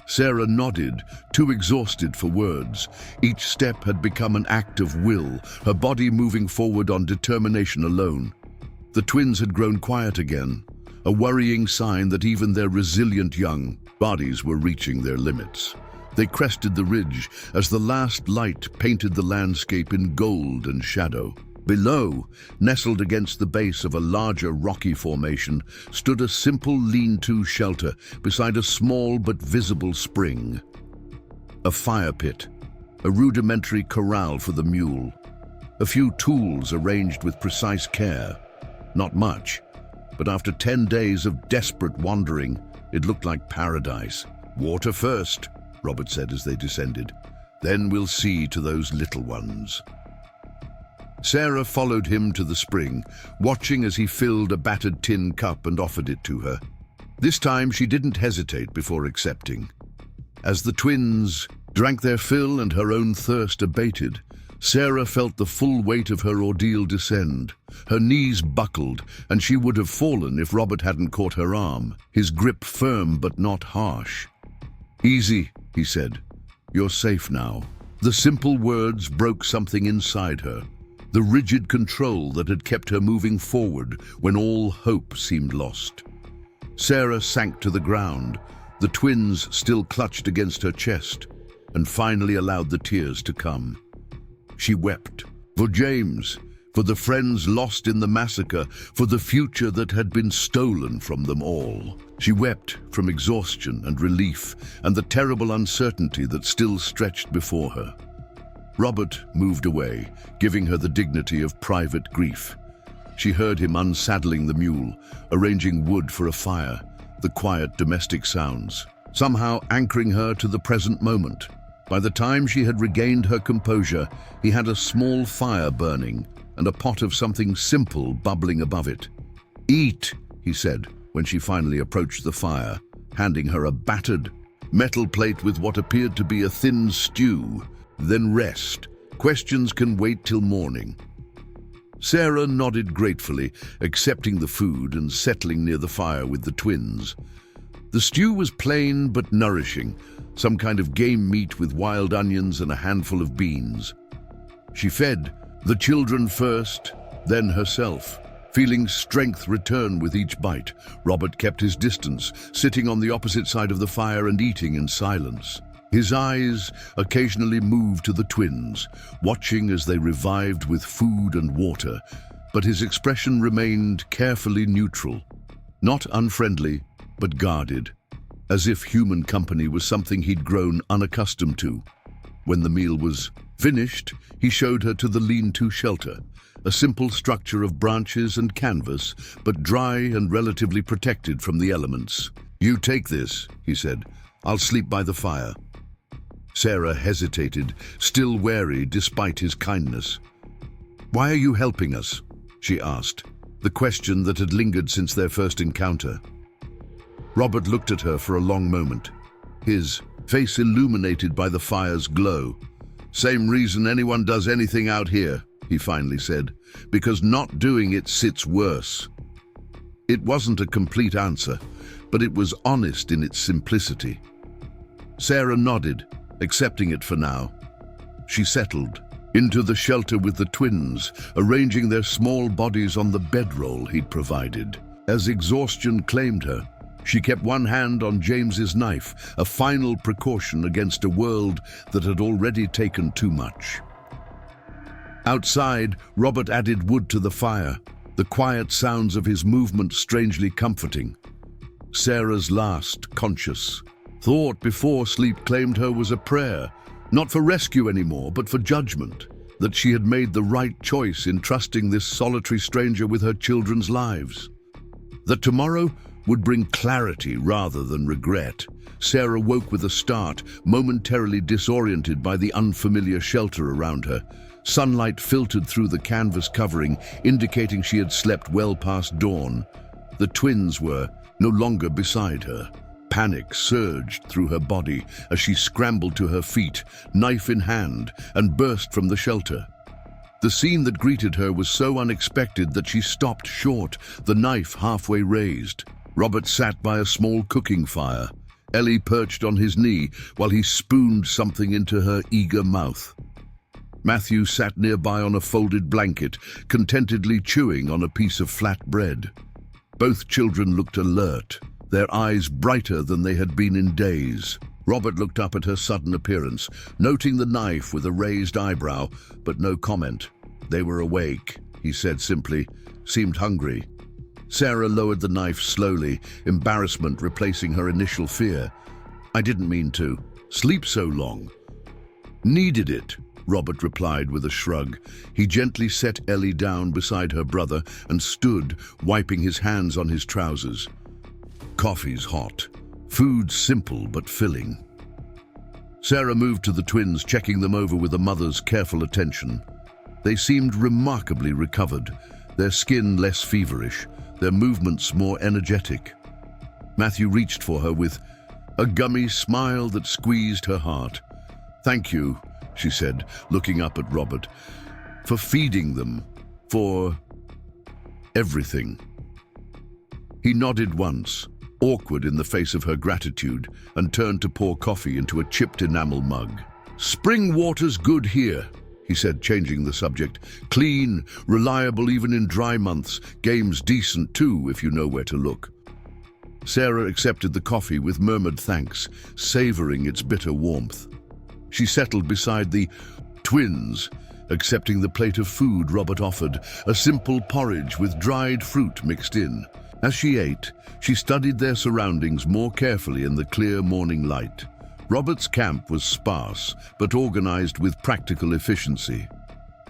Sarah nodded, too exhausted for words. Each step had become an act of will, her body moving forward on determination alone. The twins had grown quiet again, a worrying sign that even their resilient young bodies were reaching their limits. They crested the ridge as the last light painted the landscape in gold and shadow. Below, nestled against the base of a larger rocky formation, stood a simple lean-to shelter beside a small but visible spring. A fire pit, a rudimentary corral for the mule, a few tools arranged with precise care. Not much, but after 10 days of desperate wandering, it looked like paradise. "Water first," Robert said as they descended. "Then we'll see to those little ones." Sarah followed him to the spring, watching as he filled a battered tin cup and offered it to her. This time she didn't hesitate before accepting. As the twins drank their fill and her own thirst abated, Sarah felt the full weight of her ordeal descend. Her knees buckled, and she would have fallen if Robert hadn't caught her arm, his grip firm but not harsh. "Easy," he said. "You're safe now." The simple words broke something inside her, the rigid control that had kept her moving forward when all hope seemed lost. Sarah sank to the ground, the twins still clutched against her chest, and finally allowed the tears to come. She wept for James, for the friends lost in the massacre, for the future that had been stolen from them all. She wept from exhaustion and relief and the terrible uncertainty that still stretched before her. Robert moved away, giving her the dignity of private grief. She heard him unsaddling the mule, arranging wood for a fire, the quiet domestic sounds, somehow anchoring her to the present moment. By the time she had regained her composure, he had a small fire burning and a pot of something simple bubbling above it. "Eat," he said when she finally approached the fire, handing her a battered metal plate with what appeared to be a thin stew. "Then rest. Questions can wait till morning." Sarah nodded gratefully, accepting the food and settling near the fire with the twins. The stew was plain but nourishing, some kind of game meat with wild onions and a handful of beans. She fed the children first, then herself. Feeling strength return with each bite, Robert kept his distance, sitting on the opposite side of the fire and eating in silence. His eyes occasionally moved to the twins, watching as they revived with food and water, but his expression remained carefully neutral, not unfriendly, but guarded, as if human company was something he'd grown unaccustomed to. When the meal was finished, he showed her to the lean-to shelter, a simple structure of branches and canvas, but dry and relatively protected from the elements. "You take this," he said. "I'll sleep by the fire." Sarah hesitated, still wary despite his kindness. "Why are you helping us?" she asked, the question that had lingered since their first encounter. Robert looked at her for a long moment, his face illuminated by the fire's glow. "Same reason anyone does anything out here," he finally said, "because not doing it sits worse." It wasn't a complete answer, but it was honest in its simplicity. Sarah nodded, accepting it for now. She settled into the shelter with the twins, arranging their small bodies on the bedroll he'd provided. As exhaustion claimed her, she kept one hand on James's knife, a final precaution against a world that had already taken too much. Outside, Robert added wood to the fire, the quiet sounds of his movement strangely comforting. Sarah's last conscious thought before sleep claimed her was a prayer, not for rescue anymore, but for judgment, that she had made the right choice in trusting this solitary stranger with her children's lives. That tomorrow would bring clarity rather than regret. Sarah woke with a start, momentarily disoriented by the unfamiliar shelter around her. Sunlight filtered through the canvas covering, indicating she had slept well past dawn. The twins were no longer beside her. Panic surged through her body as she scrambled to her feet, knife in hand, and burst from the shelter. The scene that greeted her was so unexpected that she stopped short, the knife halfway raised. Robert sat by a small cooking fire. Ellie perched on his knee while he spooned something into her eager mouth. Matthew sat nearby on a folded blanket, contentedly chewing on a piece of flat bread. Both children looked alert, their eyes brighter than they had been in days. Robert looked up at her sudden appearance, noting the knife with a raised eyebrow, but no comment. They were awake, he said simply, seemed hungry. Sarah lowered the knife slowly, embarrassment replacing her initial fear. "I didn't mean to. Sleep so long." "Needed it," Robert replied with a shrug. He gently set Ellie down beside her brother and stood, wiping his hands on his trousers. "Coffee's hot. Food simple but filling." Sarah moved to the twins, checking them over with a mother's careful attention. They seemed remarkably recovered, their skin less feverish, their movements more energetic. Matthew reached for her with a gummy smile that squeezed her heart. "Thank you," she said, looking up at Robert, "for feeding them, for everything." He nodded once, awkward in the face of her gratitude, and turned to pour coffee into a chipped enamel mug. "Spring water's good here," he said, changing the subject. "Clean, reliable even in dry months. Game's decent too, if you know where to look." Sarah accepted the coffee with murmured thanks, savoring its bitter warmth. She settled beside the twins, accepting the plate of food Robert offered, a simple porridge with dried fruit mixed in. As she ate, she studied their surroundings more carefully in the clear morning light. Robert's camp was sparse, but organized with practical efficiency.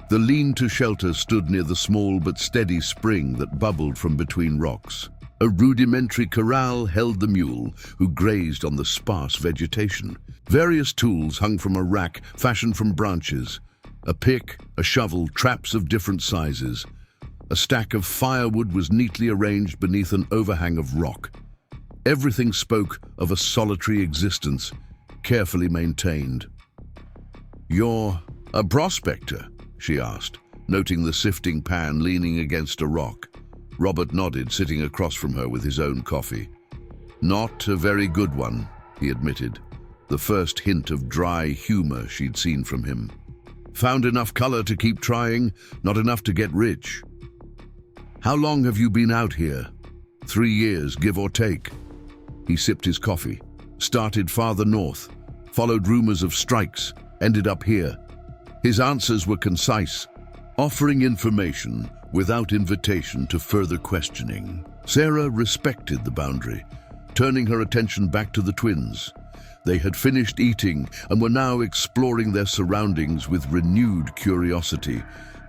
The lean-to shelter stood near the small but steady spring that bubbled from between rocks. A rudimentary corral held the mule, who grazed on the sparse vegetation. Various tools hung from a rack fashioned from branches. A pick, a shovel, traps of different sizes. A stack of firewood was neatly arranged beneath an overhang of rock. Everything spoke of a solitary existence, carefully maintained. "You're a prospector?" she asked, noting the sifting pan leaning against a rock. Robert nodded, sitting across from her with his own coffee. "Not a very good one," he admitted, the first hint of dry humor she'd seen from him. "Found enough color to keep trying, not enough to get rich." "How long have you been out here?" 3 years, give or take." He sipped his coffee, started farther north, followed rumors of strikes, ended up here. His answers were concise, offering information without invitation to further questioning. Sarah respected the boundary, turning her attention back to the twins. They had finished eating and were now exploring their surroundings with renewed curiosity,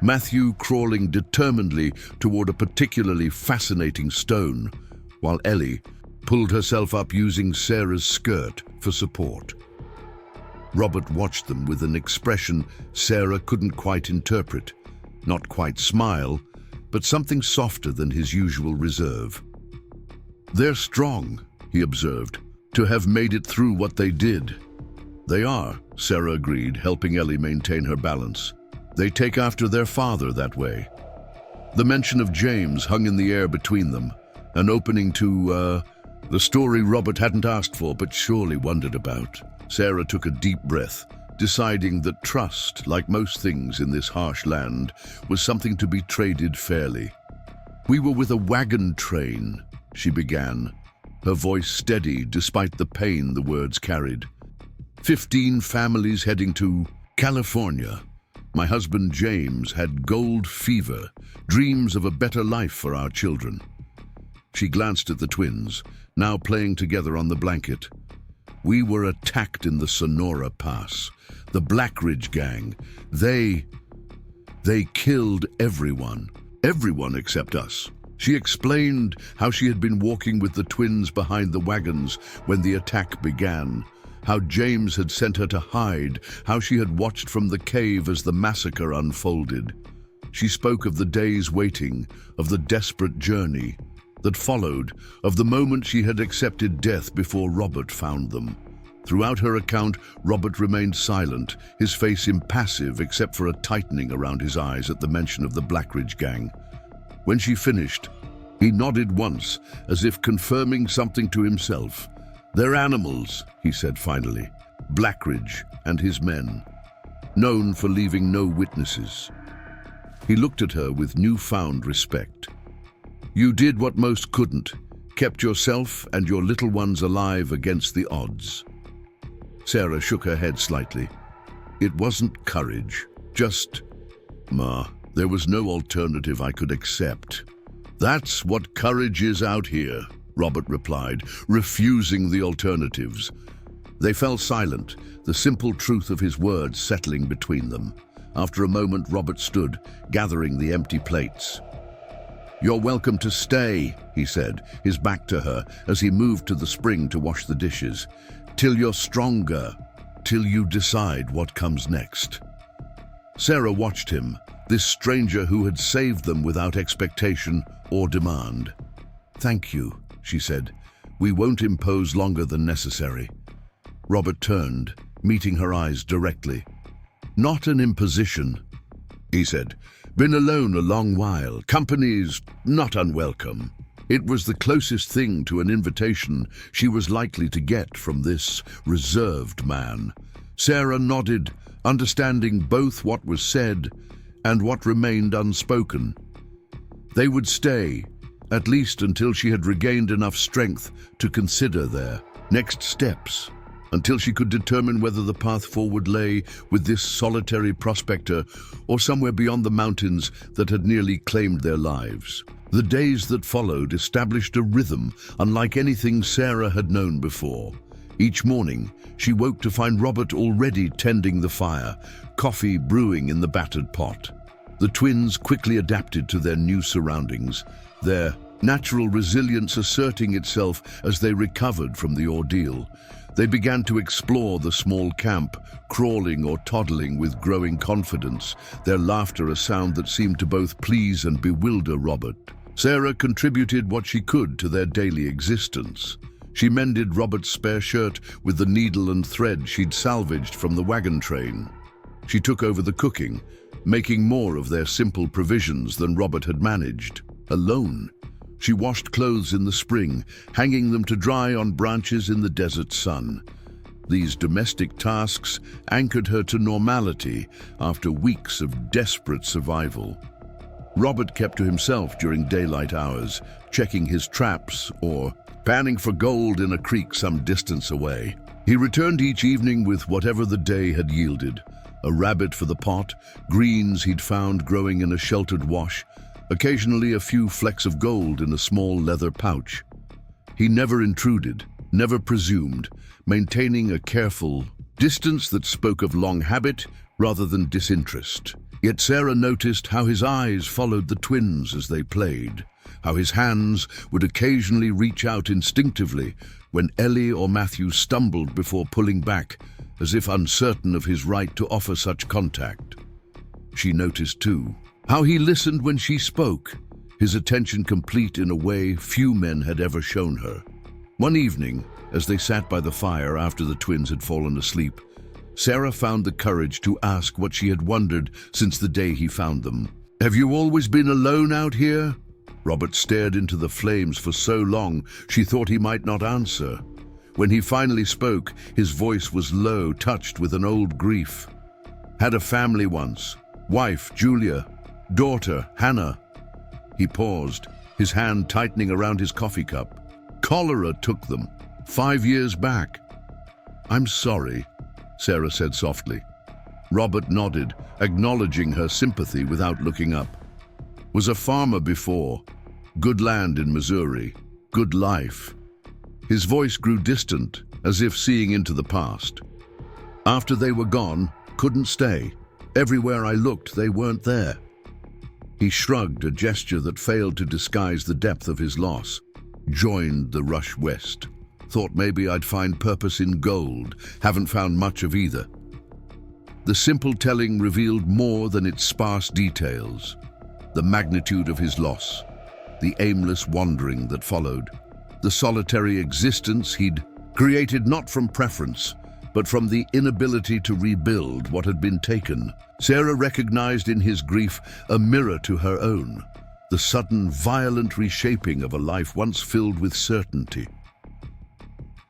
Matthew crawling determinedly toward a particularly fascinating stone, while Ellie pulled herself up using Sarah's skirt for support. Robert watched them with an expression Sarah couldn't quite interpret, not quite smile, but something softer than his usual reserve. "They're strong," he observed, "to have made it through what they did." "They are," Sarah agreed, helping Ellie maintain her balance. "They take after their father that way." The mention of James hung in the air between them, an opening to, the story Robert hadn't asked for but surely wondered about. Sarah took a deep breath, deciding that trust, like most things in this harsh land, was something to be traded fairly. "We were with a wagon train," she began, her voice steady despite the pain the words carried. 15 families heading to California. My husband James had gold fever, dreams of a better life for our children. She glanced at the twins, now playing together on the blanket. We were attacked in the Sonora Pass. The Blackridge Gang. They killed everyone. Everyone except us. She explained how she had been walking with the twins behind the wagons when the attack began, how James had sent her to hide, how she had watched from the cave as the massacre unfolded. She spoke of the days waiting, of the desperate journey that followed, of the moment she had accepted death before Robert found them. Throughout her account, Robert remained silent, his face impassive except for a tightening around his eyes at the mention of the Blackridge Gang. When she finished, he nodded once, as if confirming something to himself. "They're animals," he said finally. "Blackridge and his men, known for leaving no witnesses." He looked at her with newfound respect. "You did what most couldn't, kept yourself and your little ones alive against the odds." Sarah shook her head slightly. "It wasn't courage, just, Ma, there was no alternative I could accept." "That's what courage is out here," Robert replied, refusing the alternatives. They fell silent, the simple truth of his words settling between them. After a moment, Robert stood, gathering the empty plates. "You're welcome to stay," he said, his back to her, as he moved to the spring to wash the dishes. "Till you're stronger, till you decide what comes next." Sarah watched him, this stranger who had saved them without expectation or demand. "Thank you," she said. "We won't impose longer than necessary." Robert turned, meeting her eyes directly. "Not an imposition," he said. "Been alone a long while. Company's not unwelcome." It was the closest thing to an invitation she was likely to get from this reserved man. Sarah nodded, understanding both what was said and what remained unspoken. They would stay, at least until she had regained enough strength to consider their next steps, until she could determine whether the path forward lay with this solitary prospector or somewhere beyond the mountains that had nearly claimed their lives. The days that followed established a rhythm unlike anything Sarah had known before. Each morning, she woke to find Robert already tending the fire, coffee brewing in the battered pot. The twins quickly adapted to their new surroundings, their natural resilience asserting itself as they recovered from the ordeal. They began to explore the small camp, crawling or toddling with growing confidence, their laughter a sound that seemed to both please and bewilder Robert. Sarah contributed what she could to their daily existence. She mended Robert's spare shirt with the needle and thread she'd salvaged from the wagon train. She took over the cooking, making more of their simple provisions than Robert had managed. Alone, she washed clothes in the spring, hanging them to dry on branches in the desert sun. These domestic tasks anchored her to normality after weeks of desperate survival. Robert kept to himself during daylight hours, checking his traps or panning for gold in a creek some distance away. He returned each evening with whatever the day had yielded: a rabbit for the pot, greens he'd found growing in a sheltered wash, occasionally a few flecks of gold in a small leather pouch. He never intruded, never presumed, maintaining a careful distance that spoke of long habit rather than disinterest. Yet Sarah noticed how his eyes followed the twins as they played, how his hands would occasionally reach out instinctively when Ellie or Matthew stumbled before pulling back, as if uncertain of his right to offer such contact. She noticed, too, how he listened when she spoke, his attention complete in a way few men had ever shown her. One evening, as they sat by the fire after the twins had fallen asleep, Sarah found the courage to ask what she had wondered since the day he found them. "Have you always been alone out here?" Robert stared into the flames for so long she thought he might not answer. When he finally spoke, his voice was low, touched with an old grief. "Had a family once. Wife, Julia. Daughter, Hannah." He paused, his hand tightening around his coffee cup. "Cholera took them, 5 years back." "I'm sorry," Sarah said softly. Robert nodded, acknowledging her sympathy without looking up. Was a farmer before. Good land in Missouri. Good life. His voice grew distant, as if seeing into the past. After they were gone, couldn't stay. Everywhere I looked, they weren't there. He shrugged, a gesture that failed to disguise the depth of his loss. Joined the rush west. Thought maybe I'd find purpose in gold. Haven't found much of either. The simple telling revealed more than its sparse details. The magnitude of his loss. The aimless wandering that followed. The solitary existence he'd created not from preference, but from the inability to rebuild what had been taken. Sarah recognized in his grief a mirror to her own, the sudden, violent reshaping of a life once filled with certainty.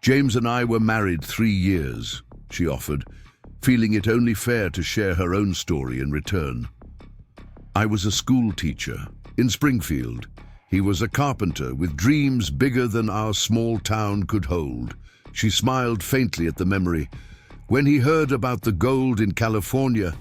James and I were married 3 years, she offered, feeling it only fair to share her own story in return. I was a school teacher in Springfield. He was a carpenter with dreams bigger than our small town could hold. She smiled faintly at the memory. When he heard about the gold in California,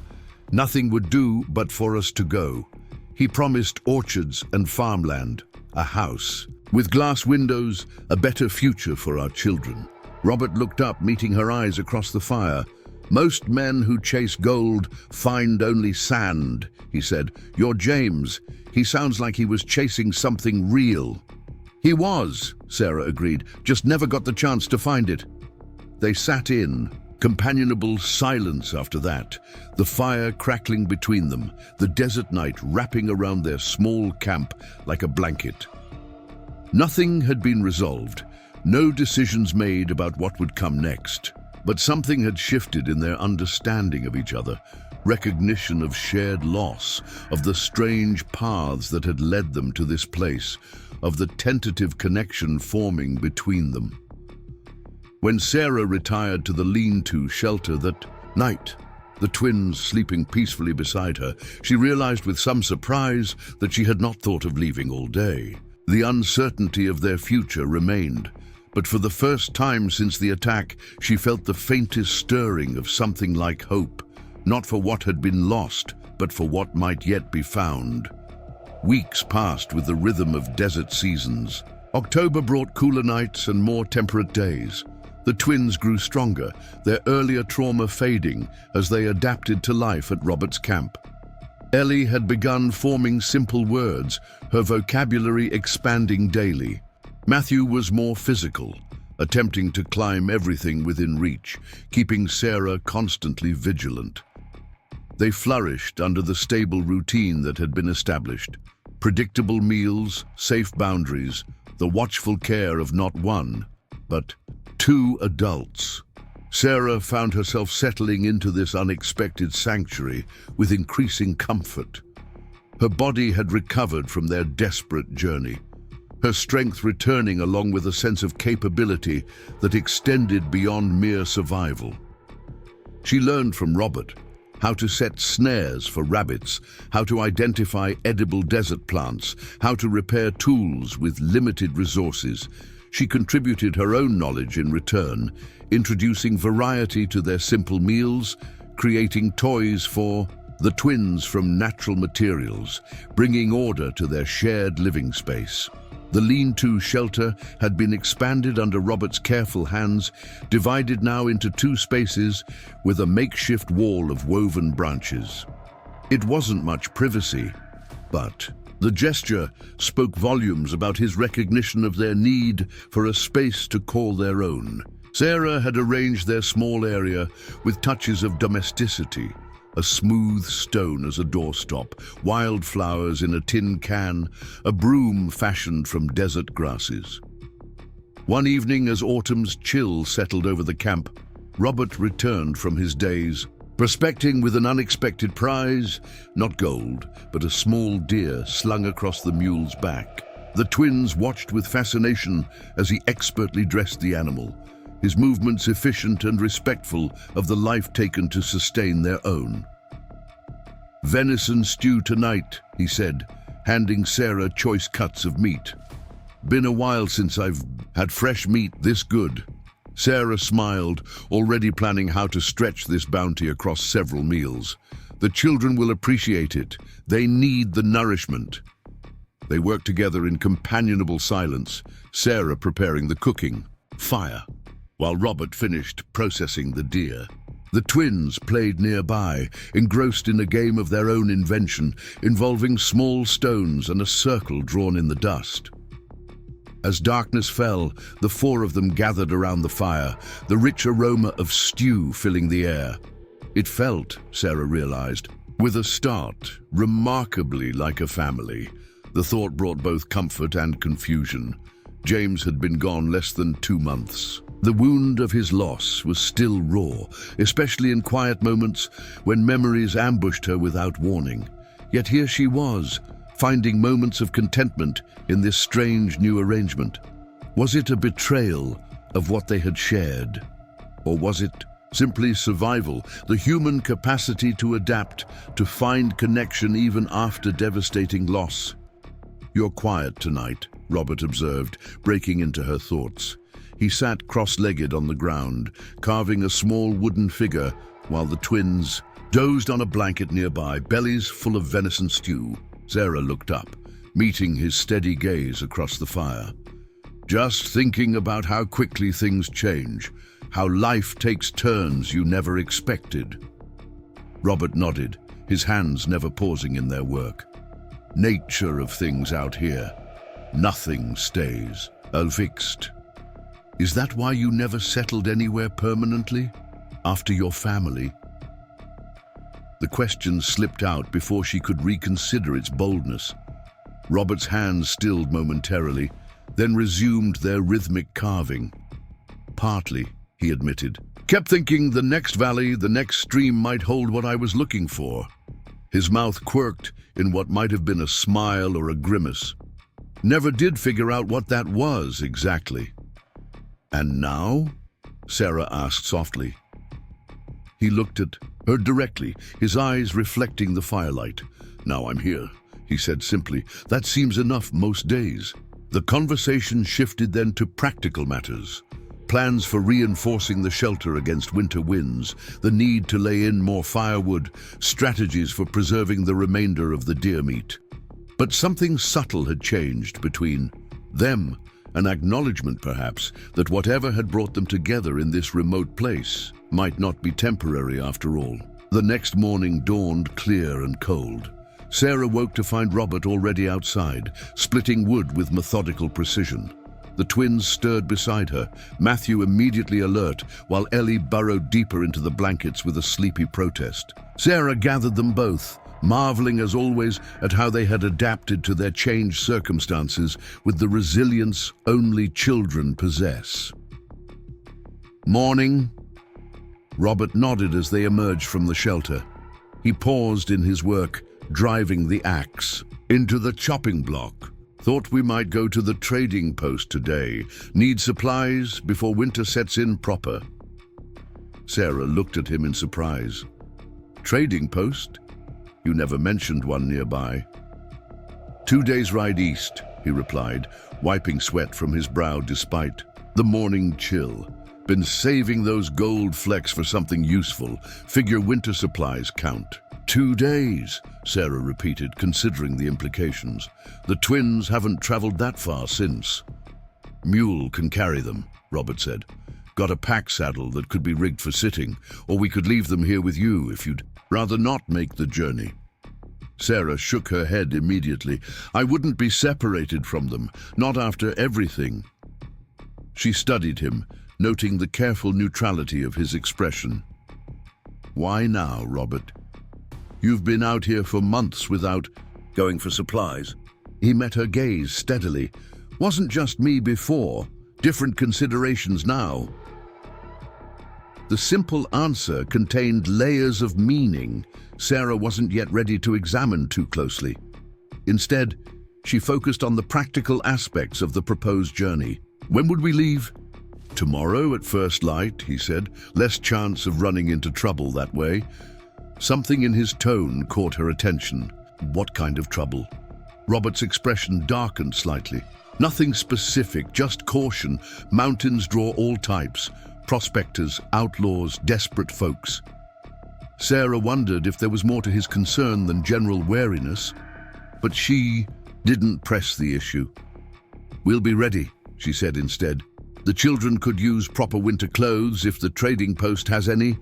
nothing would do but for us to go. He promised orchards and farmland, a house, with glass windows, a better future for our children. Robert looked up, meeting her eyes across the fire. Most men who chase gold find only sand, he said. You're James. He sounds like he was chasing something real. He was, Sarah agreed, just never got the chance to find it. They sat in companionable silence after that, the fire crackling between them, the desert night wrapping around their small camp like a blanket. Nothing had been resolved, no decisions made about what would come next, but something had shifted in their understanding of each other, recognition of shared loss, of the strange paths that had led them to this place, of the tentative connection forming between them. When Sarah retired to the lean-to shelter that night, the twins sleeping peacefully beside her, she realized with some surprise that she had not thought of leaving all day. The uncertainty of their future remained, but for the first time since the attack, she felt the faintest stirring of something like hope, not for what had been lost, but for what might yet be found. Weeks passed with the rhythm of desert seasons. October brought cooler nights and more temperate days. The twins grew stronger, their earlier trauma fading as they adapted to life at Robert's camp. Ellie had begun forming simple words, her vocabulary expanding daily. Matthew was more physical, attempting to climb everything within reach, keeping Sarah constantly vigilant. They flourished under the stable routine that had been established. Predictable meals, safe boundaries, the watchful care of not one, but 2 adults. Sarah found herself settling into this unexpected sanctuary with increasing comfort. Her body had recovered from their desperate journey, her strength returning along with a sense of capability that extended beyond mere survival. She learned from Robert how to set snares for rabbits, how to identify edible desert plants, how to repair tools with limited resources. She contributed her own knowledge in return, introducing variety to their simple meals, creating toys for the twins from natural materials, bringing order to their shared living space. The lean-to shelter had been expanded under Robert's careful hands, divided now into 2 spaces with a makeshift wall of woven branches. It wasn't much privacy, but the gesture spoke volumes about his recognition of their need for a space to call their own. Sarah had arranged their small area with touches of domesticity, a smooth stone as a doorstop, wildflowers in a tin can, a broom fashioned from desert grasses. One evening, as autumn's chill settled over the camp, Robert returned from his days, prospecting with an unexpected prize, not gold, but a small deer slung across the mule's back. The twins watched with fascination as he expertly dressed the animal, his movements efficient and respectful of the life taken to sustain their own. "Venison stew tonight," he said, handing Sarah choice cuts of meat. "Been a while since I've had fresh meat this good." Sarah smiled, already planning how to stretch this bounty across several meals. The children will appreciate it. They need the nourishment. They worked together in companionable silence, Sarah preparing the cooking, fire, while Robert finished processing the deer. The twins played nearby, engrossed in a game of their own invention, involving small stones and a circle drawn in the dust. As darkness fell, the four of them gathered around the fire, the rich aroma of stew filling the air. It felt, Sarah realized, with a start, remarkably like a family. The thought brought both comfort and confusion. James had been gone less than 2 months. The wound of his loss was still raw, especially in quiet moments when memories ambushed her without warning. Yet here she was, finding moments of contentment in this strange new arrangement. Was it a betrayal of what they had shared? Or was it simply survival, the human capacity to adapt, to find connection even after devastating loss? "You're quiet tonight," Robert observed, breaking into her thoughts. He sat cross-legged on the ground, carving a small wooden figure, while the twins dozed on a blanket nearby, bellies full of venison stew. Sarah looked up, meeting his steady gaze across the fire. "Just thinking about how quickly things change, how life takes turns you never expected." Robert nodded, his hands never pausing in their work. "Nature of things out here. Nothing stays. Fixed. Is that why you never settled anywhere permanently? After your family?" The question slipped out before she could reconsider its boldness. Robert's hands stilled momentarily, then resumed their rhythmic carving. "Partly," he admitted. "Kept thinking the next valley, the next stream might hold what I was looking for." His mouth quirked in what might have been a smile or a grimace. "Never did figure out what that was exactly." "And now?" Sarah asked softly. He looked at her directly, his eyes reflecting the firelight. "Now I'm here," he said simply. "That seems enough most days." The conversation shifted then to practical matters. Plans for reinforcing the shelter against winter winds, the need to lay in more firewood, strategies for preserving the remainder of the deer meat. But something subtle had changed between them, an acknowledgement perhaps that whatever had brought them together in this remote place might not be temporary after all. The next morning dawned clear and cold. Sarah woke to find Robert already outside, splitting wood with methodical precision. The twins stirred beside her, Matthew immediately alert, while Ellie burrowed deeper into the blankets with a sleepy protest. Sarah gathered them both, marveling as always at how they had adapted to their changed circumstances with the resilience only children possess. "Morning." Robert nodded as they emerged from the shelter. He paused in his work, driving the axe into the chopping block. "Thought we might go to the trading post today. Need supplies before winter sets in proper." Sarah looked at him in surprise. "Trading post? You never mentioned one nearby." 2 days' ride east," he replied, wiping sweat from his brow despite the morning chill. "Been saving those gold flecks for something useful. Figure winter supplies count." 2 days, Sarah repeated, considering the implications. "The twins haven't traveled that far since." "Mule can carry them," Robert said. "Got a pack saddle that could be rigged for sitting, or we could leave them here with you if you'd rather not make the journey." Sarah shook her head immediately. "I wouldn't be separated from them, not after everything." She studied him, noting the careful neutrality of his expression. "Why now, Robert? You've been out here for months without going for supplies." He met her gaze steadily. "Wasn't just me before. Different considerations now." The simple answer contained layers of meaning Sarah wasn't yet ready to examine too closely. Instead, she focused on the practical aspects of the proposed journey. "When would we leave?" "Tomorrow at first light," he said. "Less chance of running into trouble that way." Something in his tone caught her attention. "What kind of trouble?" Robert's expression darkened slightly. Nothing specific, just caution. Mountains draw all types: prospectors, outlaws, desperate folks. Sarah wondered if there was more to his concern than general wariness, but she didn't press the issue. "We'll be ready," she said instead. "The children could use proper winter clothes if the trading post has any."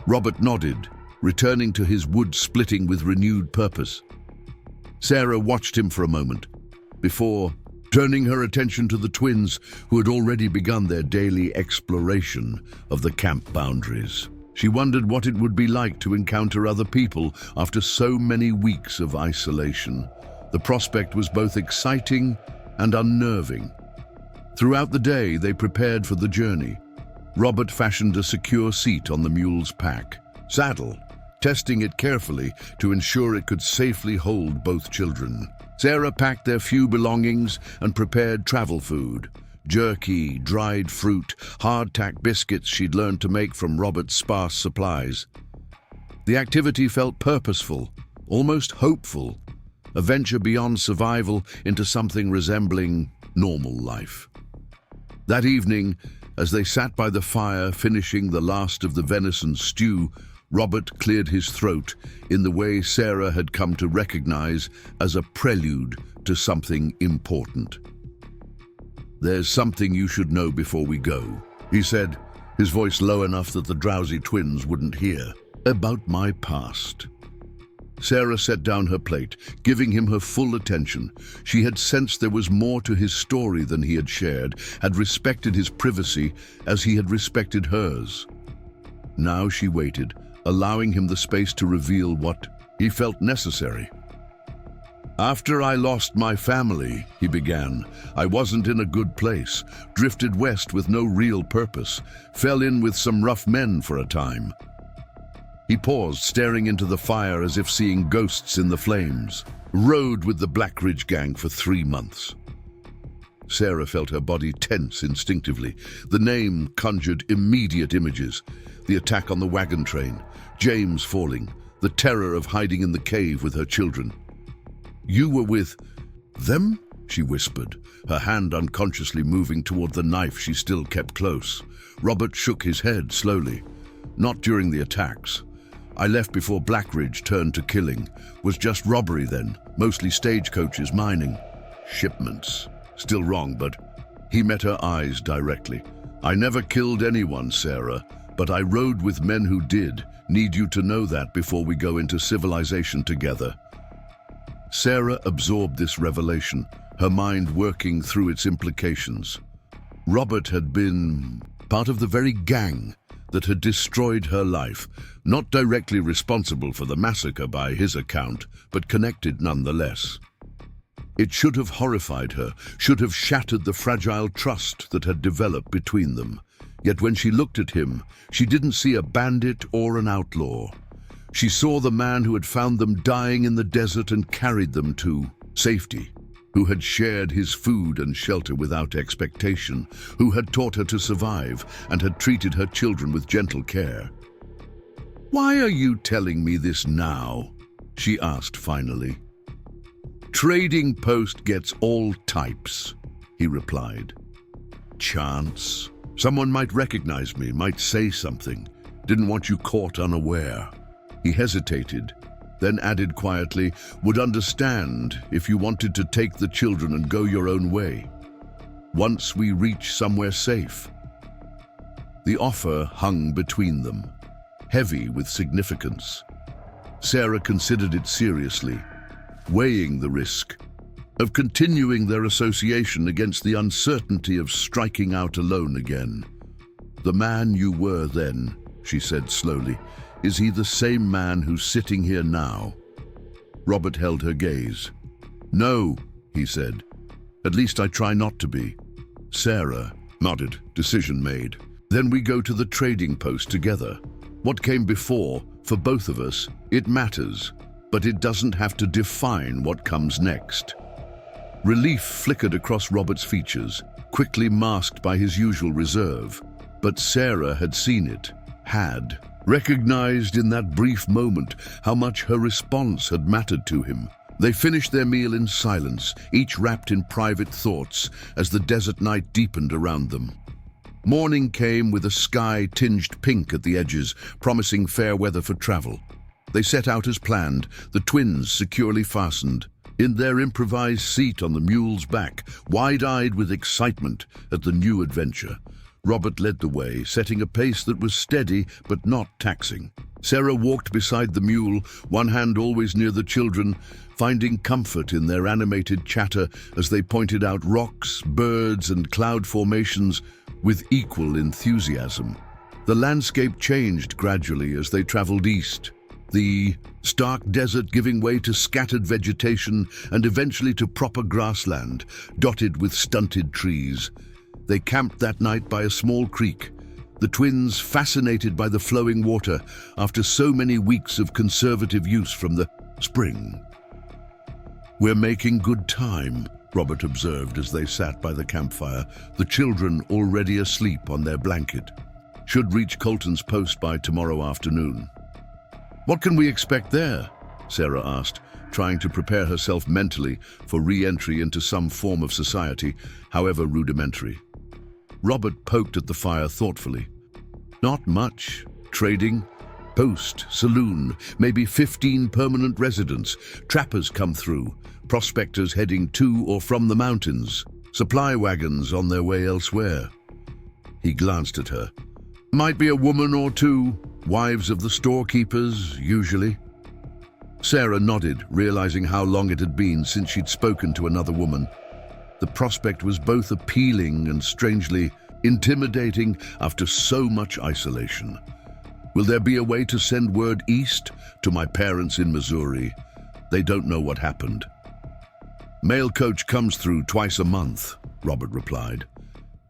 Robert nodded, returning to his wood splitting with renewed purpose. Sarah watched him for a moment, before turning her attention to the twins who had already begun their daily exploration of the camp boundaries. She wondered what it would be like to encounter other people after so many weeks of isolation. The prospect was both exciting and unnerving. Throughout the day, they prepared for the journey. Robert fashioned a secure seat on the mule's pack saddle, testing it carefully to ensure it could safely hold both children. Sarah packed their few belongings and prepared travel food: jerky, dried fruit, hardtack biscuits she'd learned to make from Robert's sparse supplies. The activity felt purposeful, almost hopeful, a venture beyond survival into something resembling normal life. That evening, as they sat by the fire finishing the last of the venison stew, Robert cleared his throat in the way Sarah had come to recognize as a prelude to something important. "There's something you should know before we go," he said, his voice low enough that the drowsy twins wouldn't hear. "About my past." Sarah set down her plate, giving him her full attention. She had sensed there was more to his story than he had shared, had respected his privacy as he had respected hers. Now she waited, allowing him the space to reveal what he felt necessary. "After I lost my family," he began, "I wasn't in a good place, drifted west with no real purpose, fell in with some rough men for a time." He paused, staring into the fire as if seeing ghosts in the flames. "Rode with the Blackridge Gang for 3 months. Sarah felt her body tense instinctively. The name conjured immediate images: the attack on the wagon train, James falling, the terror of hiding in the cave with her children. "You were with them?" she whispered, her hand unconsciously moving toward the knife she still kept close. Robert shook his head slowly. "Not during the attacks. I left before Blackridge turned to killing. Was just robbery then, mostly stagecoaches, mining. Shipments. Still wrong, but..." He met her eyes directly. "I never killed anyone, Sarah, but I rode with men who did. Need you to know that before we go into civilization together." Sarah absorbed this revelation, her mind working through its implications. Robert had been part of the very gang that had destroyed her life, not directly responsible for the massacre by his account, but connected nonetheless. It should have horrified her, should have shattered the fragile trust that had developed between them. Yet when she looked at him, she didn't see a bandit or an outlaw. She saw the man who had found them dying in the desert and carried them to safety, who had shared his food and shelter without expectation, who had taught her to survive and had treated her children with gentle care. "Why are you telling me this now?" she asked finally. "Trading post gets all types," he replied. "Chance. Someone might recognize me, might say something. Didn't want you caught unaware." He hesitated, then added quietly, "Would understand if you wanted to take the children and go your own way. Once we reach somewhere safe." The offer hung between them, heavy with significance. Sarah considered it seriously, weighing the risk of continuing their association against the uncertainty of striking out alone again. "The man you were then," she said slowly, "is he the same man who's sitting here now?" Robert held her gaze. "No," he said. "At least I try not to be." Sarah nodded, decision made. "Then we go to the trading post together. What came before, for both of us, it matters, but it doesn't have to define what comes next." Relief flickered across Robert's features, quickly masked by his usual reserve. But Sarah had seen it, recognized in that brief moment how much her response had mattered to him. They finished their meal in silence, each wrapped in private thoughts as the desert night deepened around them. Morning came with a sky tinged pink at the edges, promising fair weather for travel. They set out as planned, the twins securely fastened. In their improvised seat on the mule's back, wide-eyed with excitement at the new adventure, Robert led the way, setting a pace that was steady but not taxing. Sarah walked beside the mule, one hand always near the children, finding comfort in their animated chatter as they pointed out rocks, birds, and cloud formations with equal enthusiasm. The landscape changed gradually as they traveled east, the stark desert giving way to scattered vegetation and eventually to proper grassland, dotted with stunted trees. They camped that night by a small creek, the twins fascinated by the flowing water after so many weeks of conservative use from the spring. "We're making good time," Robert observed as they sat by the campfire, the children already asleep on their blanket. "Should reach Colton's post by tomorrow afternoon." "What can we expect there?" Sarah asked, trying to prepare herself mentally for re-entry into some form of society, however rudimentary. Robert poked at the fire thoughtfully. "Not much. Trading, post, saloon, maybe 15 permanent residents. Trappers come through, prospectors heading to or from the mountains, supply wagons on their way elsewhere." He glanced at her. "Might be a woman or two, wives of the storekeepers, usually." Sarah nodded, realizing how long it had been since she'd spoken to another woman. The prospect was both appealing and strangely intimidating after so much isolation. "Will there be a way to send word east to my parents in Missouri? They don't know what happened." "Mail coach comes through twice a month," Robert replied.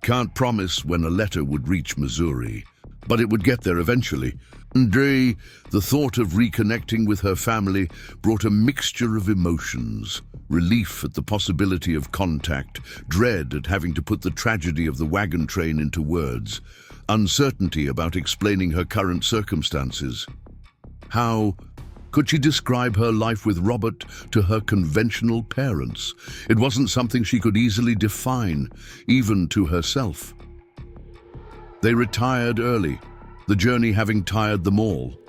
"Can't promise when a letter would reach Missouri, but it would get there eventually." The thought of reconnecting with her family brought a mixture of emotions. Relief at the possibility of contact, dread at having to put the tragedy of the wagon train into words, uncertainty about explaining her current circumstances. How could she describe her life with Robert to her conventional parents? It wasn't something she could easily define, even to herself. They retired early, the journey having tired them all.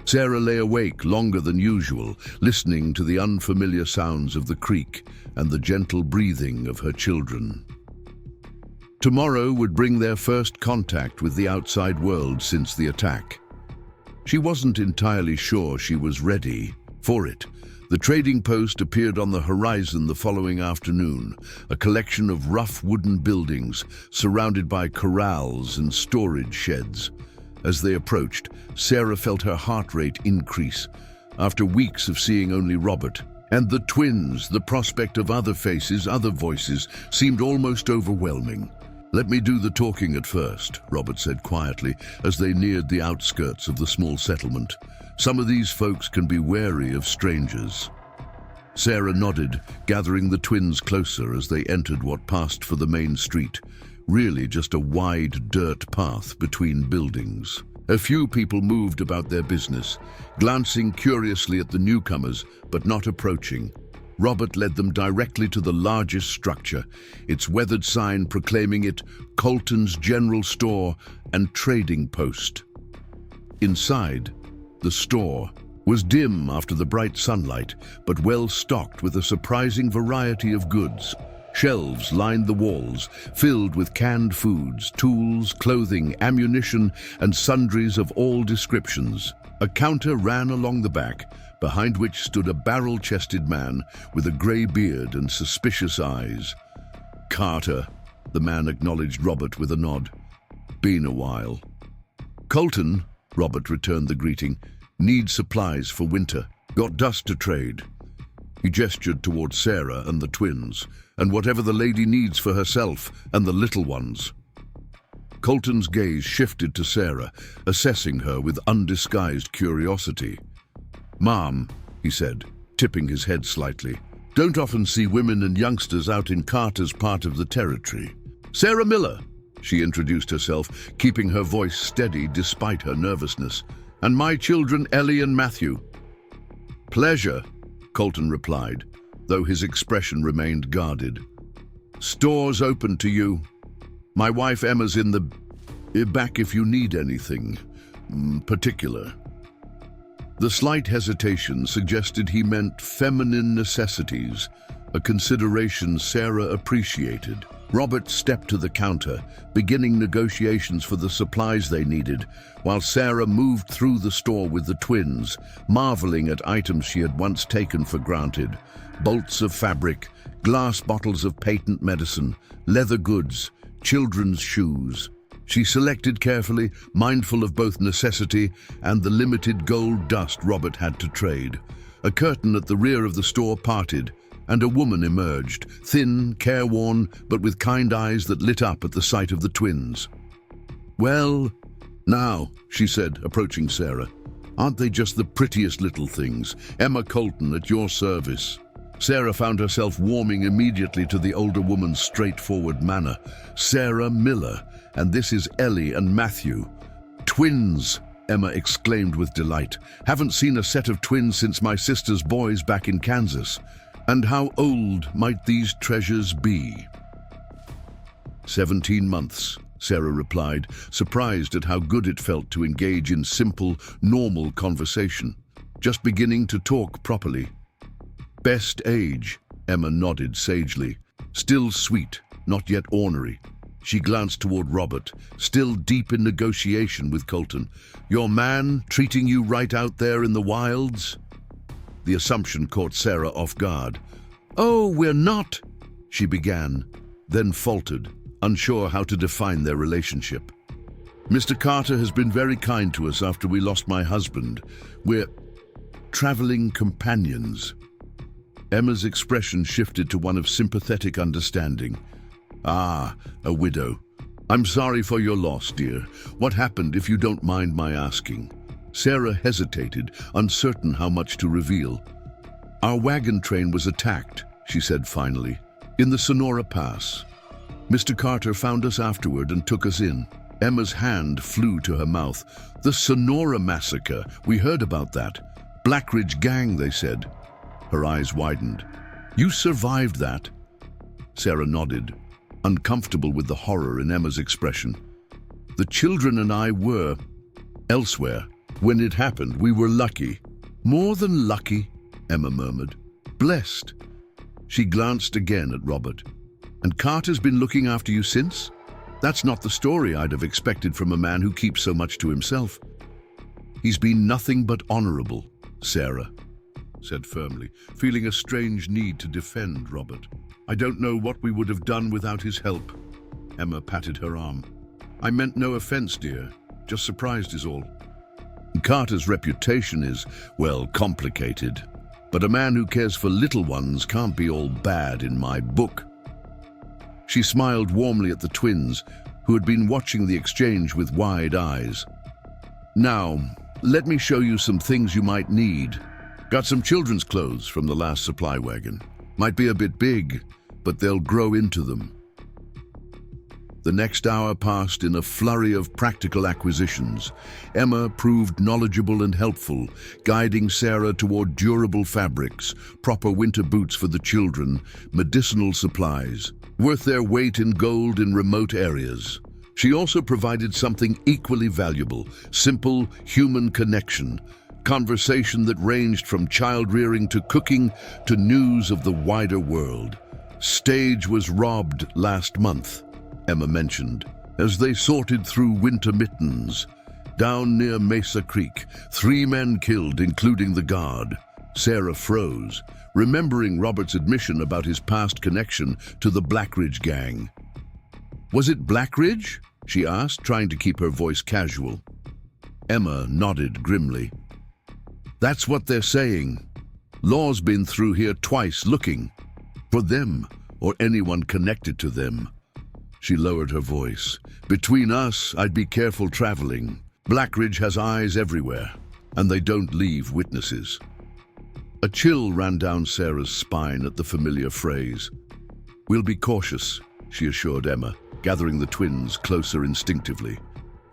Sarah lay awake longer than usual, listening to the unfamiliar sounds of the creek and the gentle breathing of her children. Tomorrow would bring their first contact with the outside world since the attack. She wasn't entirely sure she was ready for it. The trading post appeared on the horizon the following afternoon, a collection of rough wooden buildings surrounded by corrals and storage sheds. As they approached, Sarah felt her heart rate increase. After weeks of seeing only Robert and the twins, the prospect of other faces, other voices, seemed almost overwhelming. "Let me do the talking at first," Robert said quietly as they neared the outskirts of the small settlement. "Some of these folks can be wary of strangers." Sarah nodded, gathering the twins closer as they entered what passed for the main street. Really just a wide dirt path between buildings. A few people moved about their business, glancing curiously at the newcomers, but not approaching. Robert led them directly to the largest structure, its weathered sign proclaiming it Colton's General Store and Trading Post. Inside, the store was dim after the bright sunlight, but well stocked with a surprising variety of goods. Shelves lined the walls, filled with canned foods, tools, clothing, ammunition, and sundries of all descriptions. A counter ran along the back, behind which stood a barrel-chested man with a grey beard and suspicious eyes. "Carter," the man acknowledged Robert with a nod. "Been a while." "Colton," Robert returned the greeting, "needs supplies for winter. Got dust to trade." He gestured towards Sarah and the twins, "and whatever the lady needs for herself and the little ones." Colton's gaze shifted to Sarah, assessing her with undisguised curiosity. "Ma'am," he said, tipping his head slightly, "don't often see women and youngsters out in Carter's part of the territory." "Sarah Miller," she introduced herself, keeping her voice steady despite her nervousness. "And my children Ellie and Matthew." "Pleasure," Colton replied, though his expression remained guarded. "Store's open to you. My wife Emma's in the back if you need anything particular." The slight hesitation suggested he meant feminine necessities, a consideration Sarah appreciated. Robert stepped to the counter, beginning negotiations for the supplies they needed, while Sarah moved through the store with the twins, marveling at items she had once taken for granted. Bolts of fabric, glass bottles of patent medicine, leather goods, children's shoes. She selected carefully, mindful of both necessity and the limited gold dust Robert had to trade. A curtain at the rear of the store parted, and a woman emerged, thin, careworn, but with kind eyes that lit up at the sight of the twins. "Well, now," she said, approaching Sarah, "aren't they just the prettiest little things? Emma Colton, at your service." Sarah found herself warming immediately to the older woman's straightforward manner. "Sarah Miller, and this is Ellie and Matthew." "Twins!" Emma exclaimed with delight. "Haven't seen a set of twins since my sister's boys back in Kansas. And how old might these treasures be?" 17 months, Sarah replied, surprised at how good it felt to engage in simple, normal conversation. Just beginning to talk properly. "Best age," Emma nodded sagely. "Still sweet, not yet ornery." She glanced toward Robert, still deep in negotiation with Colton. "Your man treating you right out there in the wilds?" The assumption caught Sarah off guard. "Oh, we're not," she began, then faltered, unsure how to define their relationship. "Mr. Carter has been very kind to us after we lost my husband. We're traveling companions." Emma's expression shifted to one of sympathetic understanding. "Ah, a widow. I'm sorry for your loss, dear. What happened, if you don't mind my asking?" Sarah hesitated, uncertain how much to reveal. "Our wagon train was attacked," she said finally, "in the Sonora Pass. Mr. Carter found us afterward and took us in." Emma's hand flew to her mouth. "The Sonora Massacre, we heard about that. Blackridge Gang, they said." Her eyes widened. "You survived that?" Sarah nodded, uncomfortable with the horror in Emma's expression. "The children and I were elsewhere. When it happened, we were lucky." "More than lucky," Emma murmured. "Blessed." She glanced again at Robert. "And Carter's been looking after you since? That's not the story I'd have expected from a man who keeps so much to himself." "He's been nothing but honorable," Sarah said firmly, feeling a strange need to defend Robert. "I don't know what we would have done without his help." Emma patted her arm. "I meant no offense, dear. Just surprised is all. Carter's reputation is, well, complicated. But a man who cares for little ones can't be all bad in my book." She smiled warmly at the twins, who had been watching the exchange with wide eyes. "Now, let me show you some things you might need. Got some children's clothes from the last supply wagon. Might be a bit big, but they'll grow into them." The next hour passed in a flurry of practical acquisitions. Emma proved knowledgeable and helpful, guiding Sarah toward durable fabrics, proper winter boots for the children, medicinal supplies, worth their weight in gold in remote areas. She also provided something equally valuable, simple human connection, conversation that ranged from child-rearing to cooking to news of the wider world. "Stage was robbed last month," Emma mentioned, as they sorted through winter mittens. "Down near Mesa Creek, 3 men killed, including the guard." Sarah froze, remembering Robert's admission about his past connection to the Blackridge Gang. "Was it Blackridge?" she asked, trying to keep her voice casual. Emma nodded grimly. "That's what they're saying. Law's been through here twice looking for them or anyone connected to them." She lowered her voice. "Between us, I'd be careful traveling. Blackridge has eyes everywhere, and they don't leave witnesses." A chill ran down Sarah's spine at the familiar phrase. "We'll be cautious," she assured Emma, gathering the twins closer instinctively.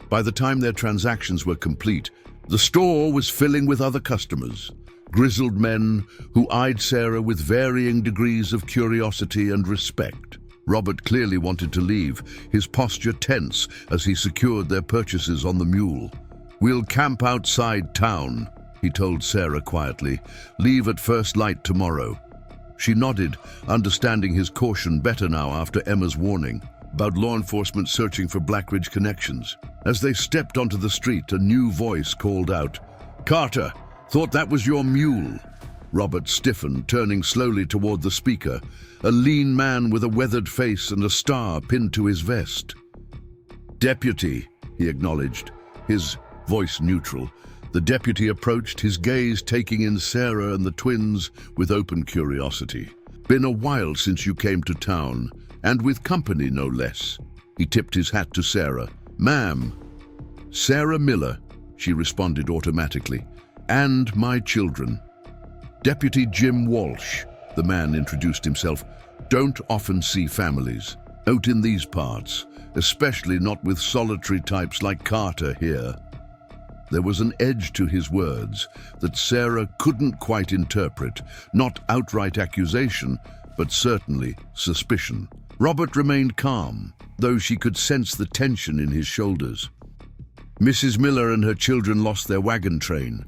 By the time their transactions were complete, the store was filling with other customers. grizzled men who eyed Sarah with varying degrees of curiosity and respect. Robert clearly wanted to leave, his posture tense as he secured their purchases on the mule. "We'll camp outside town," he told Sarah quietly. "Leave at first light tomorrow." She nodded, understanding his caution better now after Emma's warning about law enforcement searching for Blackridge connections. As they stepped onto the street, a new voice called out, "Carter, thought that was your mule." Robert stiffened, turning slowly toward the speaker, a lean man with a weathered face and a star pinned to his vest. "Deputy," he acknowledged, his voice neutral. The deputy approached, his gaze taking in Sarah and the twins with open curiosity. "Been a while since you came to town, and with company no less." He tipped his hat to Sarah. "Ma'am." "Sarah Miller," she responded automatically. "And my children." "Deputy Jim Walsh," the man introduced himself. "Don't often see families out in these parts, especially not with solitary types like Carter here." There was an edge to his words that Sarah couldn't quite interpret, not outright accusation, but certainly suspicion. Robert remained calm, though she could sense the tension in his shoulders. "Mrs. Miller and her children lost their wagon train,"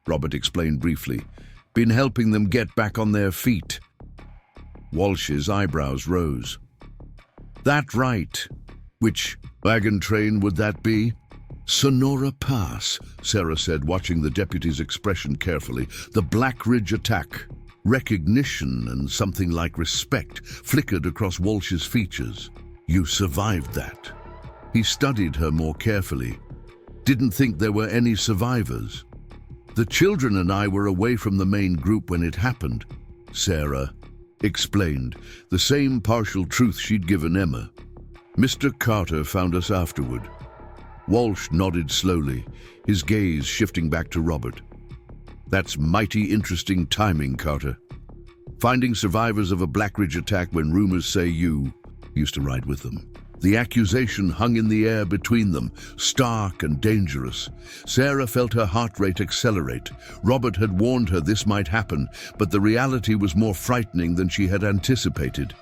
Robert explained briefly. "Been helping them get back on their feet." Walsh's eyebrows rose. "That right. Which wagon train would that be?" "Sonora Pass," Sarah said, watching the deputy's expression carefully. "The Blackridge attack." Recognition and something like respect flickered across Walsh's features. "You survived that." He studied her more carefully. "Didn't think there were any survivors." "The children and I were away from the main group when it happened," Sarah explained, the same partial truth she'd given Emma. "Mr. Carter found us afterward." Walsh nodded slowly, his gaze shifting back to Robert. "That's mighty interesting timing, Carter. Finding survivors of a Blackridge attack when rumors say you used to ride with them." The accusation hung in the air between them, stark and dangerous. Sarah felt her heart rate accelerate. Robert had warned her this might happen, but the reality was more frightening than she had anticipated.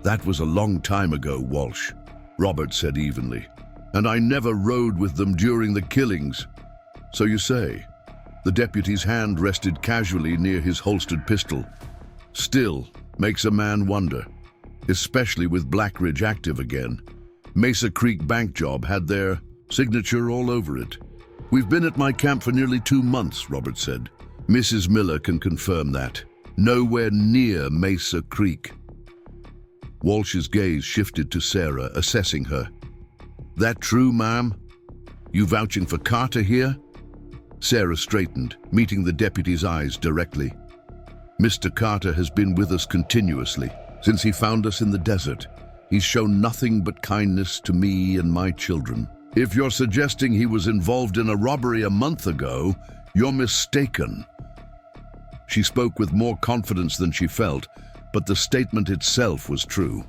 "That was a long time ago, Walsh," Robert said evenly. "And I never rode with them during the killings." "So you say?" The deputy's hand rested casually near his holstered pistol. "Still, makes a man wonder, especially with Blackridge active again. Mesa Creek bank job had their signature all over it." "We've been at my camp for nearly 2 months," Robert said. "Mrs. Miller can confirm that. Nowhere near Mesa Creek." Walsh's gaze shifted to Sarah, assessing her. "That true, ma'am? You vouching for Carter here?" Sarah straightened, meeting the deputy's eyes directly. "Mr. Carter has been with us continuously, since he found us in the desert. He's shown nothing but kindness to me and my children. If you're suggesting he was involved in a robbery a month ago, you're mistaken." She spoke with more confidence than she felt, but the statement itself was true.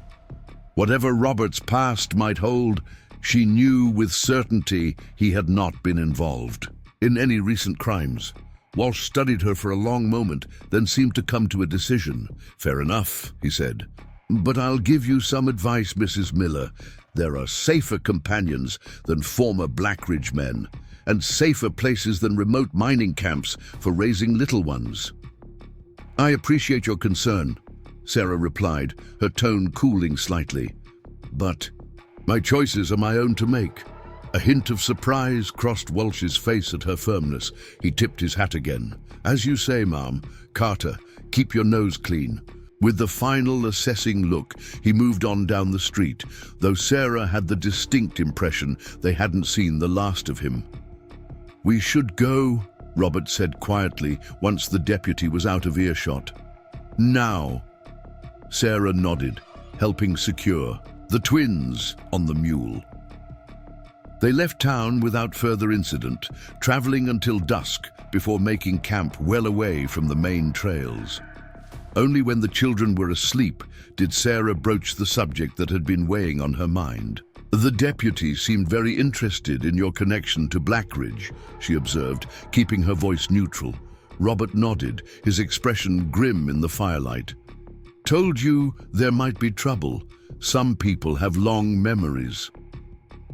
Whatever Robert's past might hold, she knew with certainty he had not been involved in any recent crimes. Walsh studied her for a long moment, then seemed to come to a decision. "Fair enough," he said. "But I'll give you some advice, Mrs. Miller. There are safer companions than former Blackridge men, and safer places than remote mining camps for raising little ones." "I appreciate your concern," Sarah replied, her tone cooling slightly. "But my choices are my own to make." A hint of surprise crossed Walsh's face at her firmness. He tipped his hat again. "As you say, ma'am. Carter, keep your nose clean." With the final assessing look, he moved on down the street, though Sarah had the distinct impression they hadn't seen the last of him. "We should go," Robert said quietly once the deputy was out of earshot. "Now." Sarah nodded, helping secure the twins on the mule. They left town without further incident, traveling until dusk before making camp well away from the main trails. Only when the children were asleep did Sarah broach the subject that had been weighing on her mind. "The deputy seemed very interested in your connection to Blackridge," she observed, keeping her voice neutral. Robert nodded, his expression grim in the firelight. Told you there might be trouble. Some people have long memories.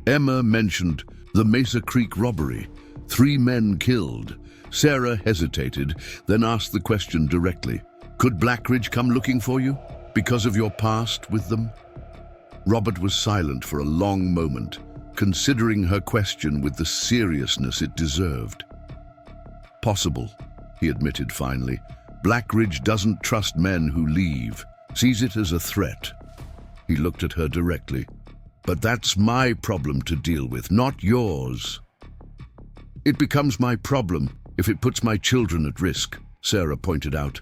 Emma mentioned the Mesa Creek robbery. 3 men killed. Sarah hesitated, then asked the question directly. Could Blackridge come looking for you because of your past with them? Robert was silent for a long moment, considering her question with the seriousness it deserved. Possible, he admitted finally. Blackridge doesn't trust men who leave, sees it as a threat. He looked at her directly. But that's my problem to deal with, not yours. It becomes my problem if it puts my children at risk, Sarah pointed out.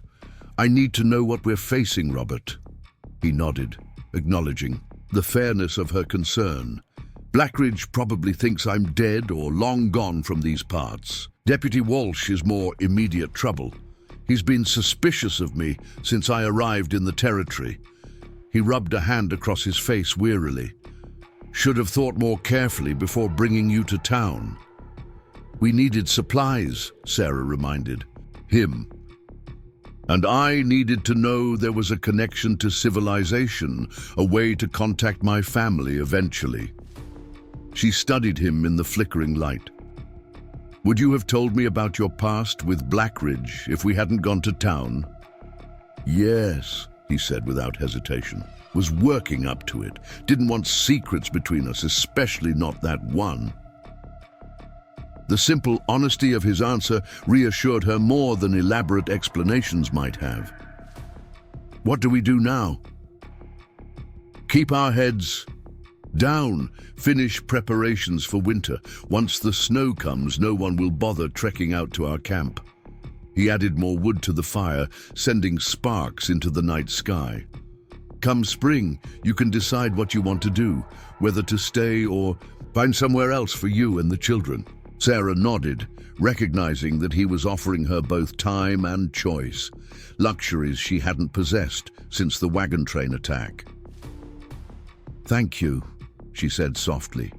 I need to know what we're facing, Robert. He nodded, acknowledging the fairness of her concern. Blackridge probably thinks I'm dead or long gone from these parts. Deputy Walsh is more immediate trouble. He's been suspicious of me since I arrived in the territory. He rubbed a hand across his face wearily. Should have thought more carefully before bringing you to town. We needed supplies, Sarah reminded him. And I needed to know there was a connection to civilization, a way to contact my family eventually. She studied him in the flickering light. Would you have told me about your past with Blackridge if we hadn't gone to town? Yes, he said without hesitation. Was working up to it. Didn't want secrets between us, especially not that one. The simple honesty of his answer reassured her more than elaborate explanations might have. What do we do now? Keep our heads down, finish preparations for winter. Once the snow comes, no one will bother trekking out to our camp. He added more wood to the fire, sending sparks into the night sky. Come spring, you can decide what you want to do, whether to stay or find somewhere else for you and the children. Sarah nodded, recognizing that he was offering her both time and choice, luxuries she hadn't possessed since the wagon train attack. Thank you, she said softly,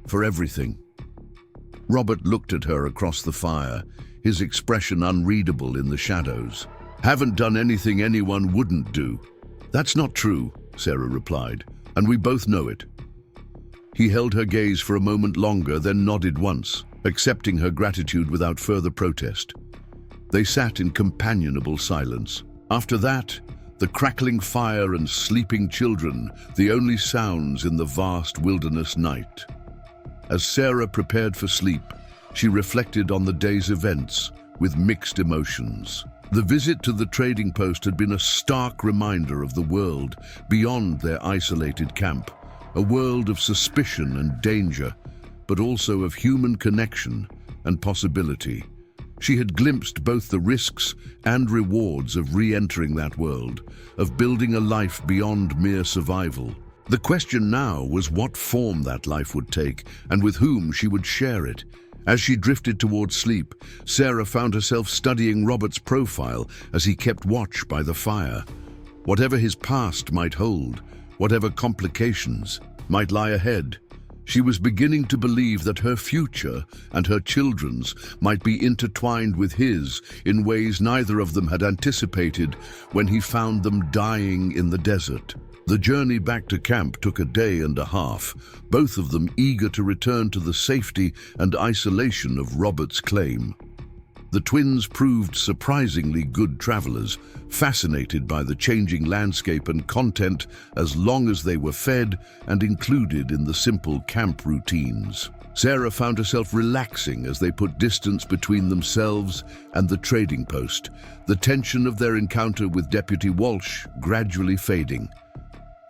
for everything. Robert looked at her across the fire, his expression unreadable in the shadows. Haven't done anything anyone wouldn't do. That's not true, Sarah replied, and we both know it. He held her gaze for a moment longer, then nodded once, accepting her gratitude without further protest. They sat in companionable silence. After that, the crackling fire and sleeping children, the only sounds in the vast wilderness night. As Sarah prepared for sleep, she reflected on the day's events with mixed emotions. The visit to the trading post had been a stark reminder of the world beyond their isolated camp, a world of suspicion and danger, but also of human connection and possibility. She had glimpsed both the risks and rewards of re-entering that world, of building a life beyond mere survival. The question now was what form that life would take and with whom she would share it. As she drifted towards sleep, Sarah found herself studying Robert's profile as he kept watch by the fire. Whatever his past might hold, whatever complications might lie ahead, she was beginning to believe that her future and her children's might be intertwined with his in ways neither of them had anticipated when he found them dying in the desert. The journey back to camp took a day and a half, both of them eager to return to the safety and isolation of Robert's claim. The twins proved surprisingly good travelers, fascinated by the changing landscape and content as long as they were fed and included in the simple camp routines. Sarah found herself relaxing as they put distance between themselves and the trading post, the tension of their encounter with Deputy Walsh gradually fading.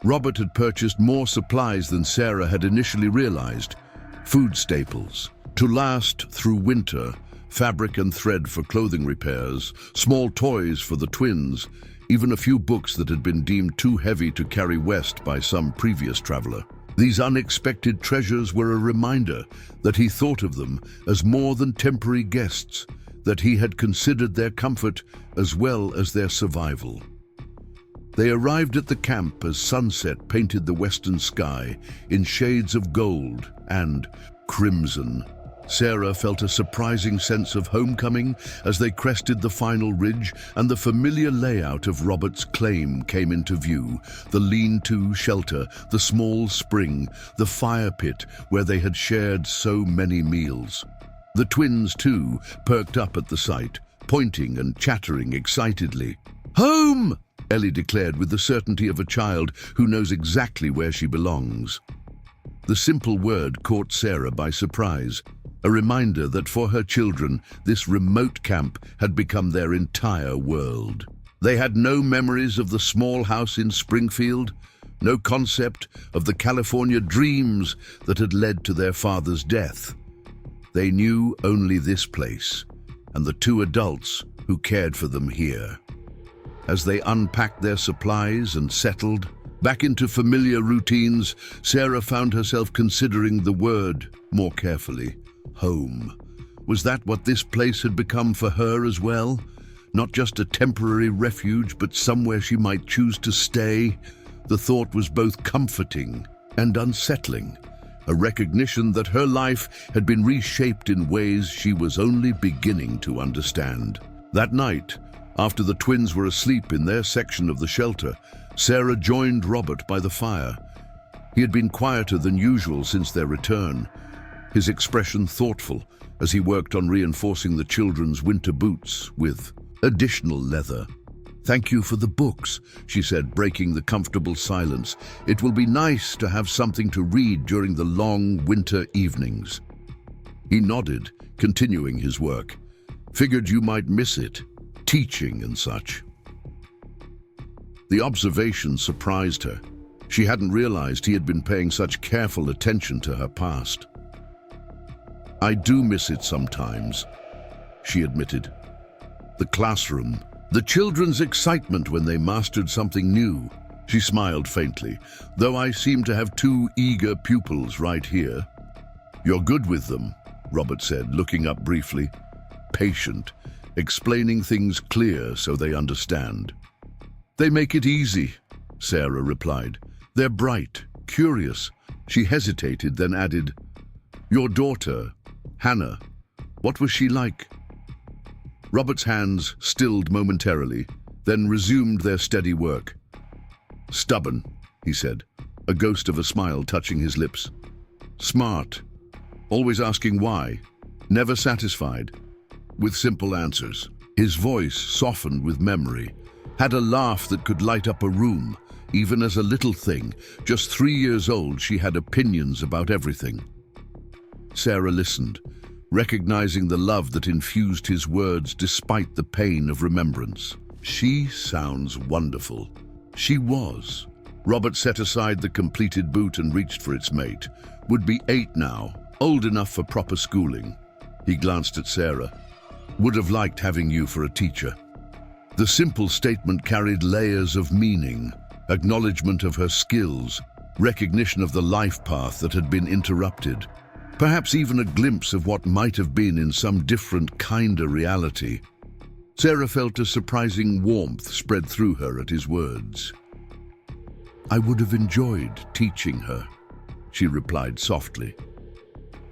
Robert had purchased more supplies than Sarah had initially realized. Food staples, to last through winter, fabric and thread for clothing repairs, small toys for the twins, even a few books that had been deemed too heavy to carry west by some previous traveler. These unexpected treasures were a reminder that he thought of them as more than temporary guests, that he had considered their comfort as well as their survival. They arrived at the camp as sunset painted the western sky in shades of gold and crimson. Sarah felt a surprising sense of homecoming as they crested the final ridge, and the familiar layout of Robert's claim came into view. The lean-to shelter, the small spring, the fire pit where they had shared so many meals. The twins, too, perked up at the sight, pointing and chattering excitedly. "Home!" Ellie declared with the certainty of a child who knows exactly where she belongs. The simple word caught Sarah by surprise, a reminder that for her children, this remote camp had become their entire world. They had no memories of the small house in Springfield, no concept of the California dreams that had led to their father's death. They knew only this place, and the two adults who cared for them here. As they unpacked their supplies and settled back into familiar routines, Sarah found herself considering the word more carefully. Home. Was that what this place had become for her as well? Not just a temporary refuge, but somewhere she might choose to stay? The thought was both comforting and unsettling, a recognition that her life had been reshaped in ways she was only beginning to understand. That night, after the twins were asleep in their section of the shelter, Sarah joined Robert by the fire. He had been quieter than usual since their return, his expression thoughtful as he worked on reinforcing the children's winter boots with additional leather. "Thank you for the books," she said, breaking the comfortable silence. "It will be nice to have something to read during the long winter evenings." He nodded, continuing his work. "Figured you might miss it, teaching and such." The observation surprised her. She hadn't realized he had been paying such careful attention to her past. "I do miss it sometimes," she admitted. "The classroom, the children's excitement when they mastered something new." She smiled faintly. "Though I seem to have two eager pupils right here." "You're good with them," Robert said, looking up briefly. "Patient, explaining things clear so they understand." "They make it easy," Sarah replied. "They're bright, curious." She hesitated, then added, "Your daughter, Hannah, what was she like?" Robert's hands stilled momentarily, then resumed their steady work. "Stubborn," he said, a ghost of a smile touching his lips. "Smart, always asking why, never satisfied, with simple answers." His voice, softened with memory, had a laugh that could light up a room. Even as a little thing, just 3 years old, she had opinions about everything. Sarah listened, recognizing the love that infused his words despite the pain of remembrance. "She sounds wonderful." She was. Robert set aside the completed boot and reached for its mate. "Would be 8 now, old enough for proper schooling." He glanced at Sarah. "Would have liked having you for a teacher." The simple statement carried layers of meaning, acknowledgement of her skills, recognition of the life path that had been interrupted, perhaps even a glimpse of what might have been in some different, kinder reality. Sarah felt a surprising warmth spread through her at his words. "I would have enjoyed teaching her," she replied softly.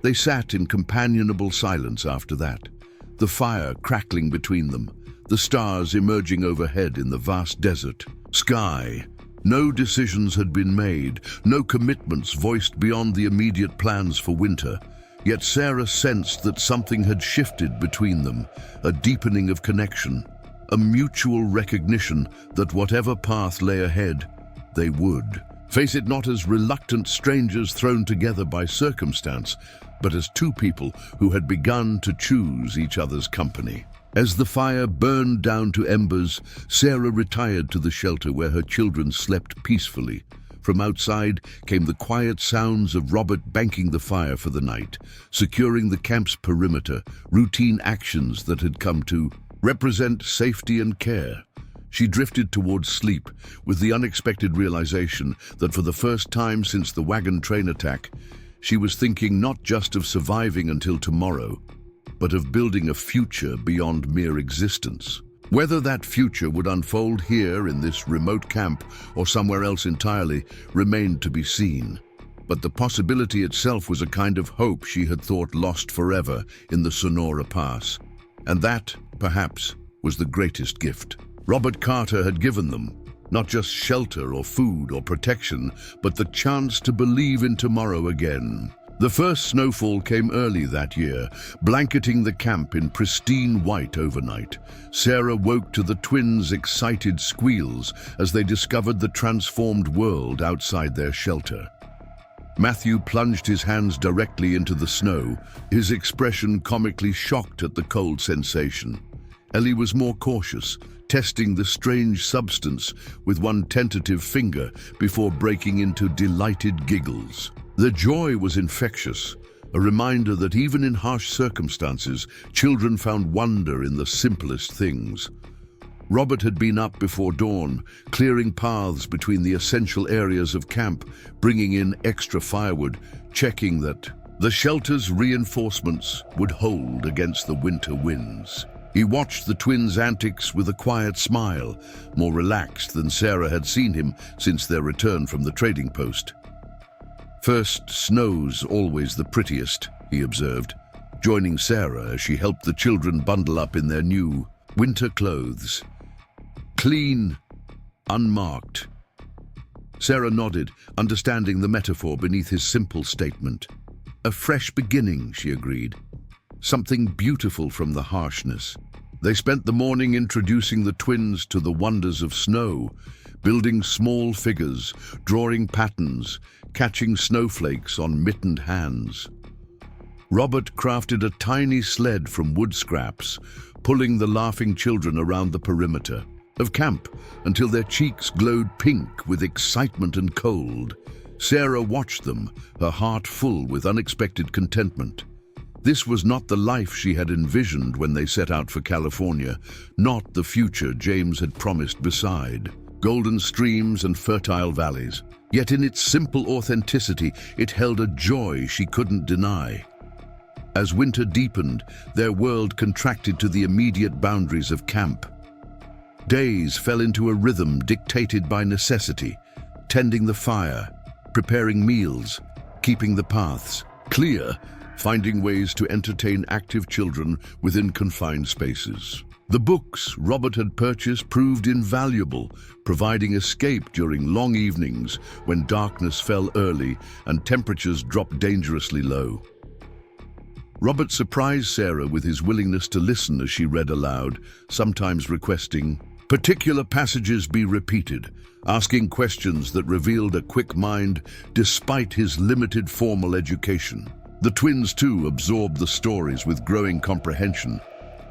They sat in companionable silence after that, the fire crackling between them, the stars emerging overhead in the vast desert sky. No decisions had been made, no commitments voiced beyond the immediate plans for winter. Yet Sarah sensed that something had shifted between them, a deepening of connection, a mutual recognition that whatever path lay ahead, they would face it not as reluctant strangers thrown together by circumstance, but as two people who had begun to choose each other's company. As the fire burned down to embers, Sarah retired to the shelter where her children slept peacefully. From outside came the quiet sounds of Robert banking the fire for the night, securing the camp's perimeter, routine actions that had come to represent safety and care. She drifted towards sleep with the unexpected realization that for the first time since the wagon train attack, she was thinking not just of surviving until tomorrow, but of building a future beyond mere existence. Whether that future would unfold here in this remote camp or somewhere else entirely remained to be seen. but the possibility itself was a kind of hope she had thought lost forever in the Sonora Pass. And that, perhaps, was the greatest gift Robert Carter had given them. Not just shelter or food or protection, but the chance to believe in tomorrow again. The first snowfall came early that year, blanketing the camp in pristine white overnight. Sarah woke to the twins' excited squeals as they discovered the transformed world outside their shelter. Matthew plunged his hands directly into the snow, his expression comically shocked at the cold sensation. Ellie was more cautious, testing the strange substance with one tentative finger before breaking into delighted giggles. The joy was infectious, a reminder that even in harsh circumstances, children found wonder in the simplest things. Robert had been up before dawn, clearing paths between the essential areas of camp, bringing in extra firewood, checking that the shelter's reinforcements would hold against the winter winds. He watched the twins' antics with a quiet smile, more relaxed than Sarah had seen him since their return from the trading post. "First snow's always the prettiest," he observed, joining Sarah as she helped the children bundle up in their new winter clothes. Clean, unmarked. Sarah nodded, understanding the metaphor beneath his simple statement. A fresh beginning, she agreed. Something beautiful from the harshness. They spent the morning introducing the twins to the wonders of snow, building small figures, drawing patterns, catching snowflakes on mittened hands. Robert crafted a tiny sled from wood scraps, pulling the laughing children around the perimeter of camp until their cheeks glowed pink with excitement and cold. Sarah watched them, her heart full with unexpected contentment. This was not the life she had envisioned when they set out for California, not the future James had promised beside. Golden streams and fertile valleys. Yet in its simple authenticity, it held a joy she couldn't deny. As winter deepened, their world contracted to the immediate boundaries of camp. Days fell into a rhythm dictated by necessity, tending the fire, preparing meals, keeping the paths clear, finding ways to entertain active children within confined spaces. The books Robert had purchased proved invaluable, providing escape during long evenings when darkness fell early and temperatures dropped dangerously low. Robert surprised Sarah with his willingness to listen as she read aloud, sometimes requesting particular passages be repeated, asking questions that revealed a quick mind despite his limited formal education. The twins, too, absorbed the stories with growing comprehension.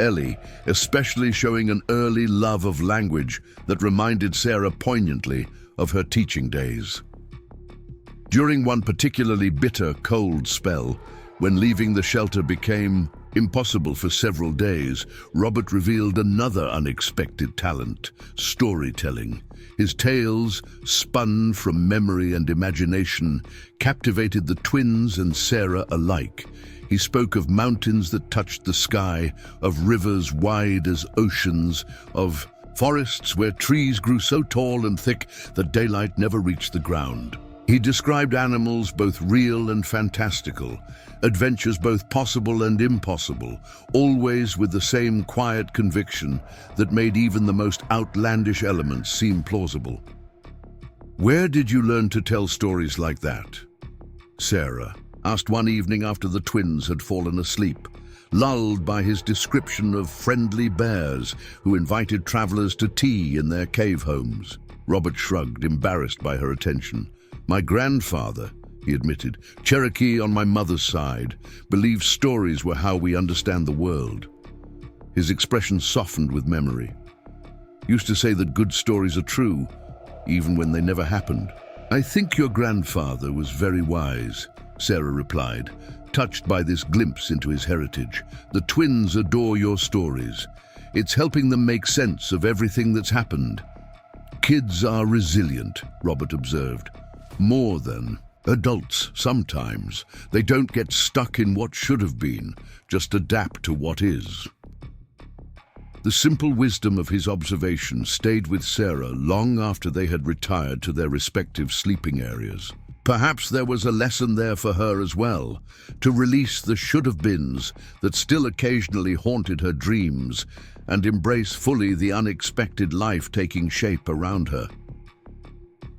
Ellie, especially showing an early love of language that reminded Sarah poignantly of her teaching days. During one particularly bitter, cold spell, when leaving the shelter became impossible for several days, Robert revealed another unexpected talent: storytelling. His tales, spun from memory and imagination, captivated the twins and Sarah alike. He spoke of mountains that touched the sky, of rivers wide as oceans, of forests where trees grew so tall and thick that daylight never reached the ground. He described animals both real and fantastical, adventures both possible and impossible, always with the same quiet conviction that made even the most outlandish elements seem plausible. "Where did you learn to tell stories like that?" Sarah asked one evening after the twins had fallen asleep, lulled by his description of friendly bears who invited travelers to tea in their cave homes. Robert shrugged, embarrassed by her attention. "My grandfather," he admitted, "Cherokee on my mother's side, believed stories were how we understand the world." His expression softened with memory. "Used to say that good stories are true, even when they never happened." "I think your grandfather was very wise," Sarah replied, touched by this glimpse into his heritage. "The twins adore your stories. It's helping them make sense of everything that's happened." "Kids are resilient," Robert observed. "More than adults sometimes. They don't get stuck in what should have been, just adapt to what is." The simple wisdom of his observation stayed with Sarah long after they had retired to their respective sleeping areas. Perhaps there was a lesson there for her as well, to release the should-have-beens that still occasionally haunted her dreams and embrace fully the unexpected life taking shape around her.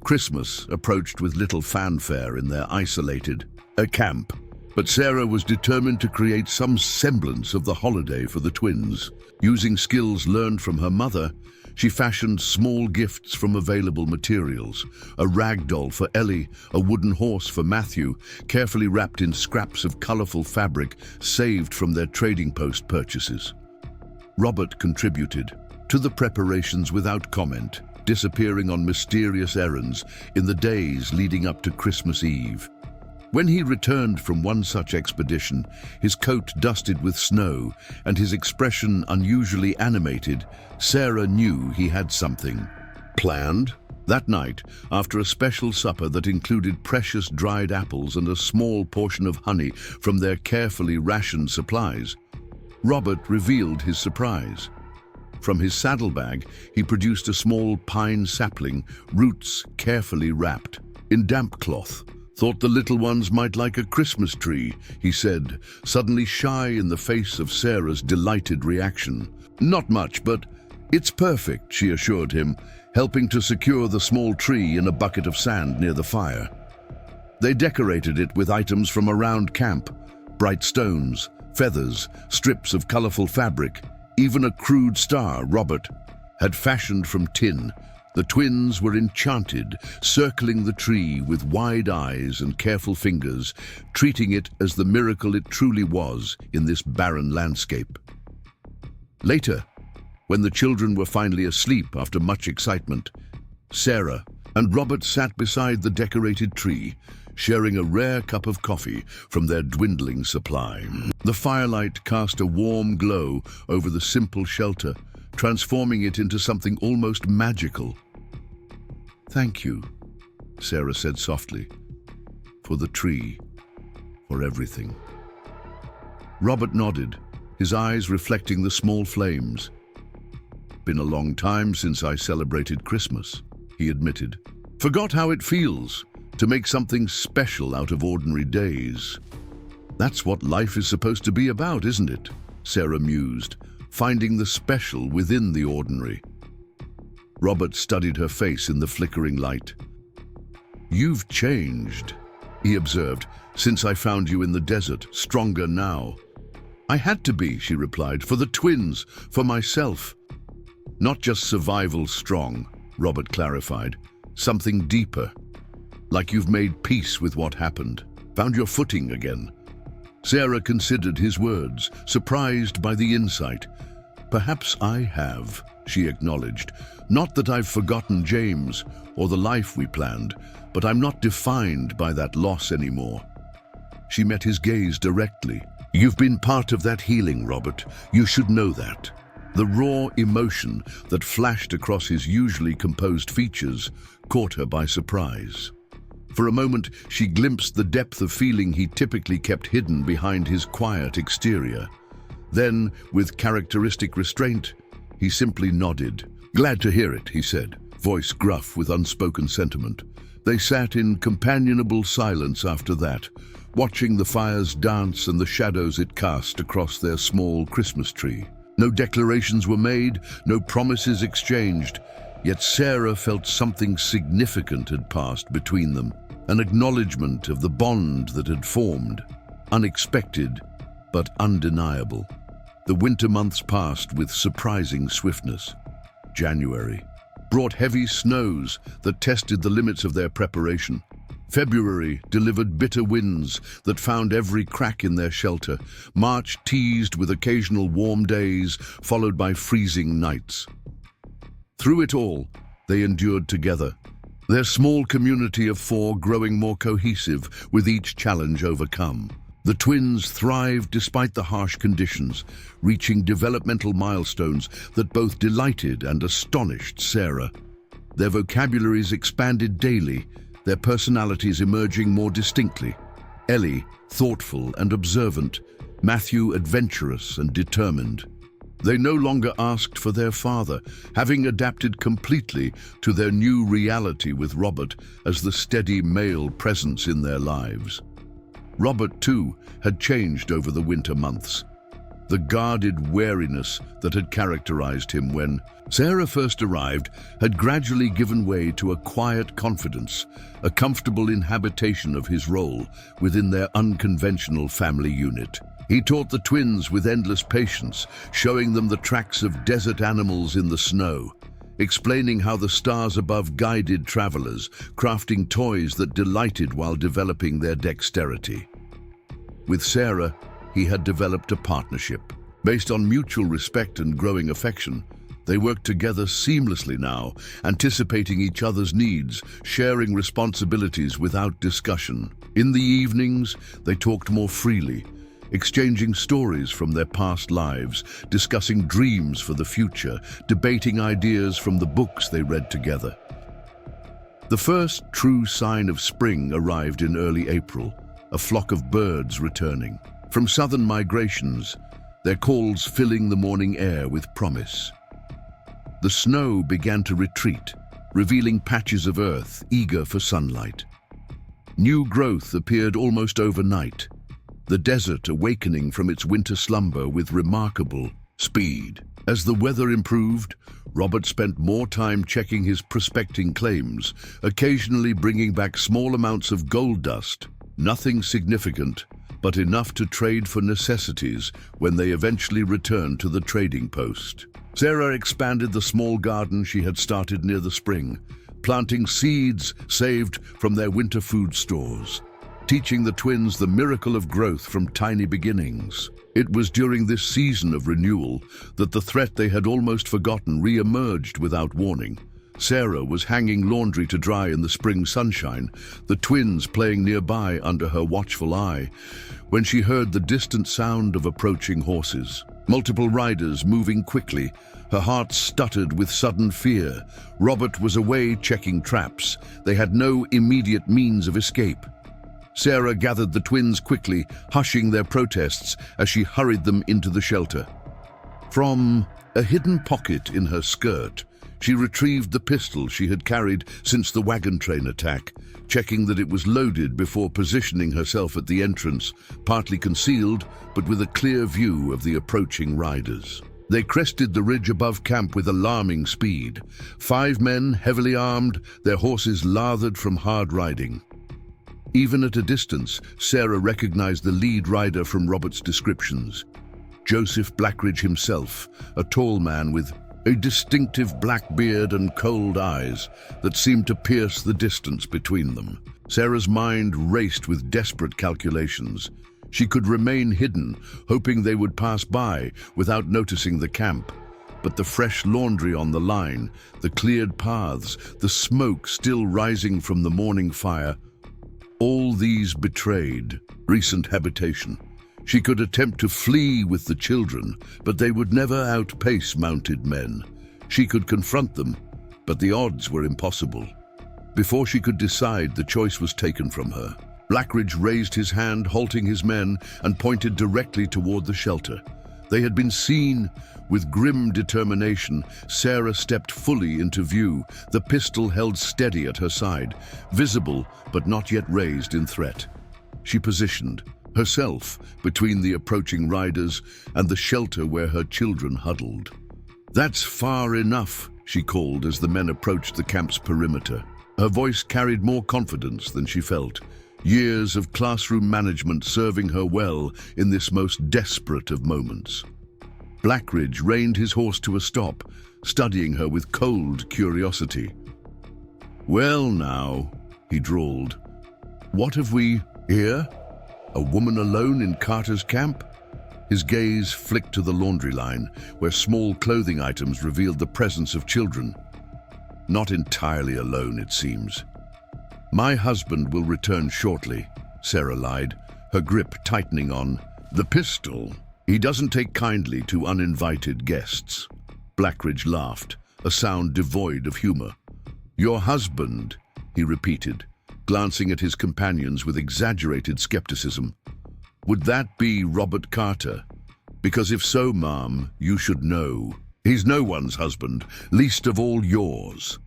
Christmas approached with little fanfare in their isolated camp, but Sarah was determined to create some semblance of the holiday for the twins. Using skills learned from her mother, she fashioned small gifts from available materials: a rag doll for Ellie, a wooden horse for Matthew, carefully wrapped in scraps of colorful fabric saved from their trading post purchases. Robert contributed to the preparations without comment, disappearing on mysterious errands in the days leading up to Christmas Eve. When he returned from one such expedition, his coat dusted with snow and his expression unusually animated, Sarah knew he had something planned. That night, after a special supper that included precious dried apples and a small portion of honey from their carefully rationed supplies, Robert revealed his surprise. From his saddlebag, he produced a small pine sapling, roots carefully wrapped in damp cloth. "Thought the little ones might like a Christmas tree," he said, suddenly shy in the face of Sarah's delighted reaction. "Not much, but it's perfect," she assured him, helping to secure the small tree in a bucket of sand near the fire. They decorated it with items from around camp: bright stones, feathers, strips of colorful fabric, even a crude star Robert had fashioned from tin. The twins were enchanted, circling the tree with wide eyes and careful fingers, treating it as the miracle it truly was in this barren landscape. Later, when the children were finally asleep after much excitement, Sarah and Robert sat beside the decorated tree, sharing a rare cup of coffee from their dwindling supply. The firelight cast a warm glow over the simple shelter, transforming it into something almost magical. "Thank you," Sarah said softly, "for the tree, for everything." Robert nodded, his eyes reflecting the small flames. "Been a long time since I celebrated Christmas," he admitted. "Forgot how it feels to make something special out of ordinary days." "That's what life is supposed to be about, isn't it?" Sarah mused, finding the special within the ordinary. Robert studied her face in the flickering light. "You've changed," he observed, "since I found you in the desert, stronger now." "I had to be," she replied, "for the twins, for myself." "Not just survival strong," Robert clarified, "something deeper. Like you've made peace with what happened, found your footing again." Sarah considered his words, surprised by the insight. "Perhaps I have," she acknowledged. "Not that I've forgotten James or the life we planned, but I'm not defined by that loss anymore." She met his gaze directly. "You've been part of that healing, Robert. You should know that." The raw emotion that flashed across his usually composed features caught her by surprise. For a moment, she glimpsed the depth of feeling he typically kept hidden behind his quiet exterior. Then, with characteristic restraint, he simply nodded. "Glad to hear it," he said, voice gruff with unspoken sentiment. They sat in companionable silence after that, watching the fire's dance and the shadows it cast across their small Christmas tree. No declarations were made, no promises exchanged, yet Sarah felt something significant had passed between them, an acknowledgement of the bond that had formed, unexpected but undeniable. The winter months passed with surprising swiftness. January brought heavy snows that tested the limits of their preparation. February delivered bitter winds that found every crack in their shelter. March teased with occasional warm days, followed by freezing nights. Through it all, they endured together, their small community of four growing more cohesive with each challenge overcome. The twins thrived despite the harsh conditions, reaching developmental milestones that both delighted and astonished Sarah. Their vocabularies expanded daily, their personalities emerging more distinctly. Ellie, thoughtful and observant, Matthew, adventurous and determined. They no longer asked for their father, having adapted completely to their new reality with Robert as the steady male presence in their lives. Robert, too, had changed over the winter months. The guarded wariness that had characterized him when Sarah first arrived had gradually given way to a quiet confidence, a comfortable inhabitation of his role within their unconventional family unit. He taught the twins with endless patience, showing them the tracks of desert animals in the snow, explaining how the stars above guided travelers, crafting toys that delighted while developing their dexterity. With Sarah, he had developed a partnership. Based on mutual respect and growing affection, they worked together seamlessly now, anticipating each other's needs, sharing responsibilities without discussion. In the evenings, they talked more freely, exchanging stories from their past lives, discussing dreams for the future, debating ideas from the books they read together. The first true sign of spring arrived in early April, a flock of birds returning from southern migrations, their calls filling the morning air with promise. The snow began to retreat, revealing patches of earth eager for sunlight. New growth appeared almost overnight, the desert awakening from its winter slumber with remarkable speed. As the weather improved, Robert spent more time checking his prospecting claims, occasionally bringing back small amounts of gold dust. Nothing significant, but enough to trade for necessities when they eventually returned to the trading post. Sarah expanded the small garden she had started near the spring, planting seeds saved from their winter food stores, teaching the twins the miracle of growth from tiny beginnings. It was during this season of renewal that the threat they had almost forgotten re-emerged without warning. Sarah was hanging laundry to dry in the spring sunshine, the twins playing nearby under her watchful eye, when she heard the distant sound of approaching horses. Multiple riders moving quickly, her heart stuttered with sudden fear. Robert was away checking traps. They had no immediate means of escape. Sarah gathered the twins quickly, hushing their protests as she hurried them into the shelter. From a hidden pocket in her skirt, she retrieved the pistol she had carried since the wagon train attack, checking that it was loaded before positioning herself at the entrance, partly concealed, but with a clear view of the approaching riders. They crested the ridge above camp with alarming speed. 5 men, heavily armed, their horses lathered from hard riding. Even at a distance, Sarah recognized the lead rider from Robert's descriptions. Joseph Blackridge himself, a tall man with a distinctive black beard and cold eyes that seemed to pierce the distance between them. Sarah's mind raced with desperate calculations. She could remain hidden, hoping they would pass by without noticing the camp. But the fresh laundry on the line, the cleared paths, the smoke still rising from the morning fire, all these betrayed recent habitation. She could attempt to flee with the children, but they would never outpace mounted men. She could confront them, but the odds were impossible. Before she could decide, the choice was taken from her. Blackridge raised his hand, halting his men, and pointed directly toward the shelter. They had been seen. With grim determination, Sarah stepped fully into view, the pistol held steady at her side, visible but not yet raised in threat. She positioned herself between the approaching riders and the shelter where her children huddled. "That's far enough," she called as the men approached the camp's perimeter. Her voice carried more confidence than she felt, years of classroom management serving her well in this most desperate of moments. Blackridge reined his horse to a stop, studying her with cold curiosity. "Well now," he drawled, "what have we here? A woman alone in Carter's camp?" His gaze flicked to the laundry line, where small clothing items revealed the presence of children. "Not entirely alone, it seems." "My husband will return shortly," Sarah lied, her grip tightening on the pistol. "He doesn't take kindly to uninvited guests." Blackridge laughed, a sound devoid of humor. "Your husband," he repeated, glancing at his companions with exaggerated skepticism. "Would that be Robert Carter?" Because if so, ma'am, you should know. He's no one's husband, least of all yours.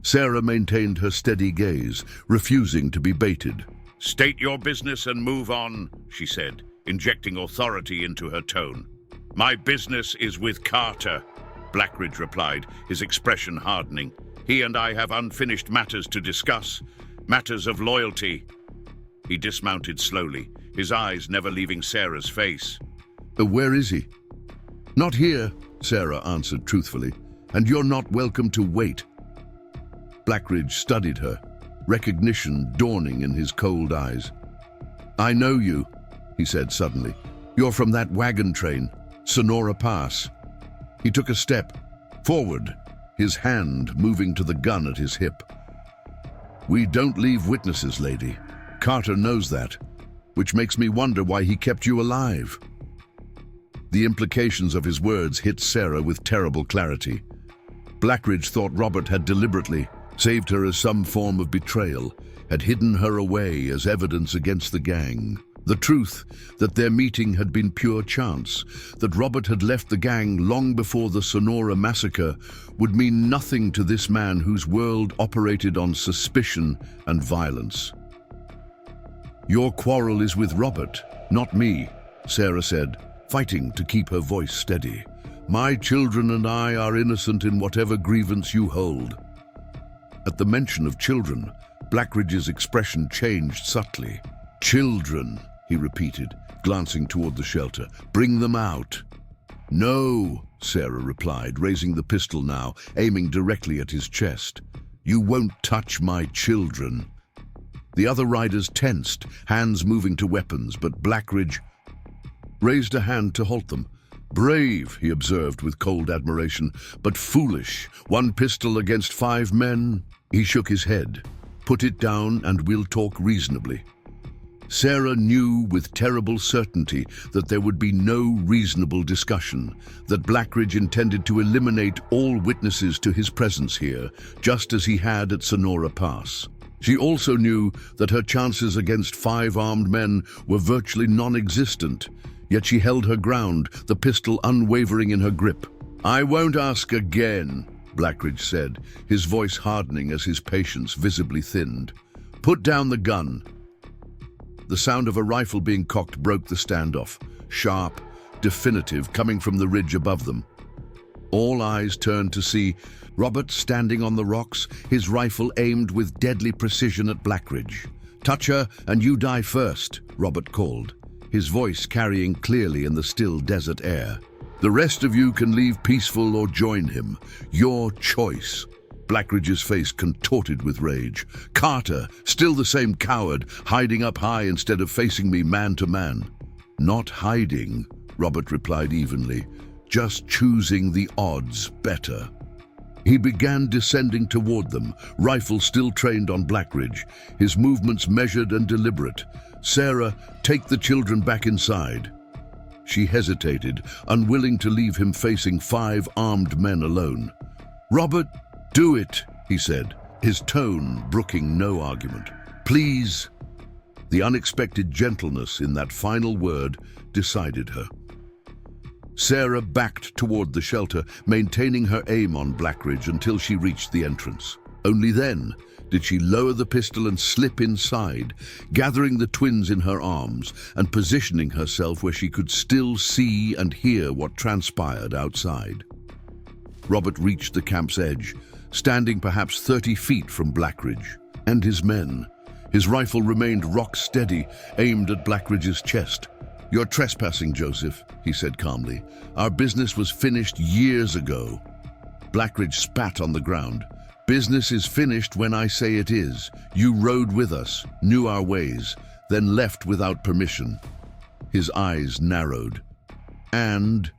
Sarah maintained her steady gaze, refusing to be baited. "State your business and move on," she said, injecting authority into her tone. "My business is with Carter," Blackridge replied, his expression hardening. "He and I have unfinished matters to discuss, matters of loyalty." He dismounted slowly, his eyes never leaving Sarah's face. Where is he?" "Not here," Sarah answered truthfully, "and you're not welcome to wait." Blackridge studied her, recognition dawning in his cold eyes. "I know you," he said suddenly. "You're from that wagon train, Sonora Pass." He took a step forward, his hand moving to the gun at his hip. "We don't leave witnesses, lady. Carter knows that, which makes me wonder why he kept you alive." The implications of his words hit Sarah with terrible clarity. Blackridge thought Robert had deliberately saved her as some form of betrayal, had hidden her away as evidence against the gang. The truth that their meeting had been pure chance, that Robert had left the gang long before the Sonora massacre, would mean nothing to this man whose world operated on suspicion and violence. "Your quarrel is with Robert, not me," Sarah said, fighting to keep her voice steady. "My children and I are innocent in whatever grievance you hold." At the mention of children, Blackridge's expression changed subtly. "Children," he repeated, glancing toward the shelter. "Bring them out." "No," Sarah replied, raising the pistol now, aiming directly at his chest. "You won't touch my children." The other riders tensed, hands moving to weapons, but Blackridge raised a hand to halt them. "Brave," he observed with cold admiration, "but foolish. 1 pistol against 5 men." He shook his head. "Put it down and we'll talk reasonably." Sarah knew with terrible certainty that there would be no reasonable discussion, that Blackridge intended to eliminate all witnesses to his presence here, just as he had at Sonora Pass. She also knew that her chances against 5 armed men were virtually non-existent, yet she held her ground, the pistol unwavering in her grip. "I won't ask again," Blackridge said, his voice hardening as his patience visibly thinned. "Put down the gun." The sound of a rifle being cocked broke the standoff, sharp, definitive, coming from the ridge above them. All eyes turned to see Robert standing on the rocks, his rifle aimed with deadly precision at Blackridge. "Touch her and you die first," Robert called, his voice carrying clearly in the still desert air. "The rest of you can leave peaceful or join him. Your choice." Blackridge's face contorted with rage. "Carter, still the same coward, hiding up high instead of facing me man to man." "Not hiding," Robert replied evenly, "just choosing the odds better." He began descending toward them, rifle still trained on Blackridge, his movements measured and deliberate. "Sarah, take the children back inside." She hesitated, unwilling to leave him facing 5 armed men alone. "Robert, do it," he said, his tone brooking no argument. "Please." The unexpected gentleness in that final word decided her. Sarah backed toward the shelter, maintaining her aim on Blackridge until she reached the entrance. Only then did she lower the pistol and slip inside, gathering the twins in her arms and positioning herself where she could still see and hear what transpired outside. Robert reached the camp's edge, standing perhaps 30 feet from Blackridge and his men. His rifle remained rock steady, aimed at Blackridge's chest. "You're trespassing, Joseph," he said calmly. "Our business was finished years ago." Blackridge spat on the ground. "Business is finished when I say it is. You rode with us, knew our ways, then left without permission." His eyes narrowed. "And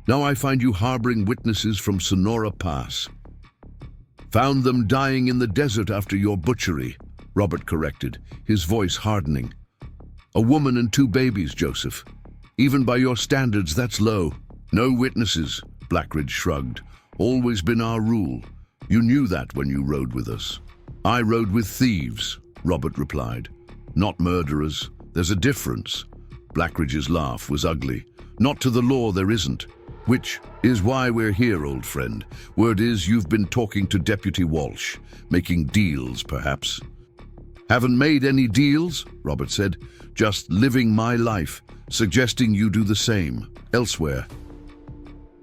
now I find you harboring witnesses from Sonora Pass." "Found them dying in the desert after your butchery," Robert corrected, his voice hardening. "A woman and 2 babies, Joseph. Even by your standards, that's low." "No witnesses," Blackridge shrugged. "Always been our rule. You knew that when you rode with us." "I rode with thieves," Robert replied. "Not murderers. There's a difference." Blackridge's laugh was ugly. Not to the law, there isn't. Which is why we're here, old friend. Word is you've been talking to Deputy Walsh, making deals, perhaps. Haven't made any deals, Robert said. Just living my life, suggesting you do the same, elsewhere.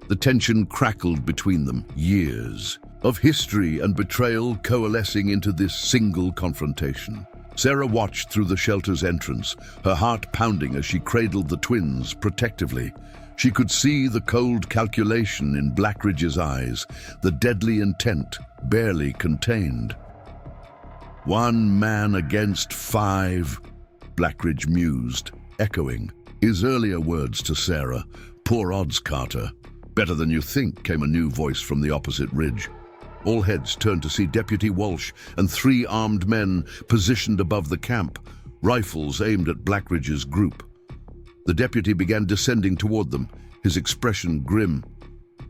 The tension crackled between them, years of history and betrayal coalescing into this single confrontation. Sarah watched through the shelter's entrance, her heart pounding as she cradled the twins protectively. She could see the cold calculation in Blackridge's eyes, the deadly intent barely contained. 1 man against 5, Blackridge mused, echoing his earlier words to Sarah. Poor odds, Carter. Better than you think, came a new voice from the opposite ridge. All heads turned to see Deputy Walsh and 3 armed men positioned above the camp, rifles aimed at Blackridge's group. The deputy began descending toward them, his expression grim.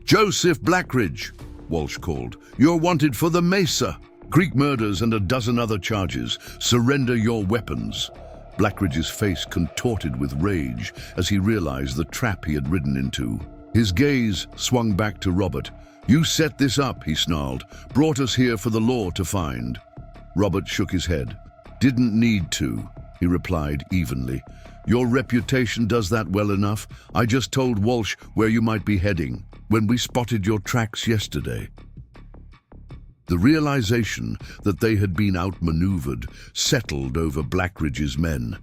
"Joseph Blackridge," Walsh called. "You're wanted for the Mesa, Greek murders and a dozen other charges. Surrender your weapons." Blackridge's face contorted with rage as he realized the trap he had ridden into. His gaze swung back to Robert. "You set this up," he snarled. "Brought us here for the law to find." Robert shook his head. "Didn't need to," he replied evenly. "Your reputation does that well enough. I just told Walsh where you might be heading when we spotted your tracks yesterday." The realization that they had been outmaneuvered settled over Blackridge's men,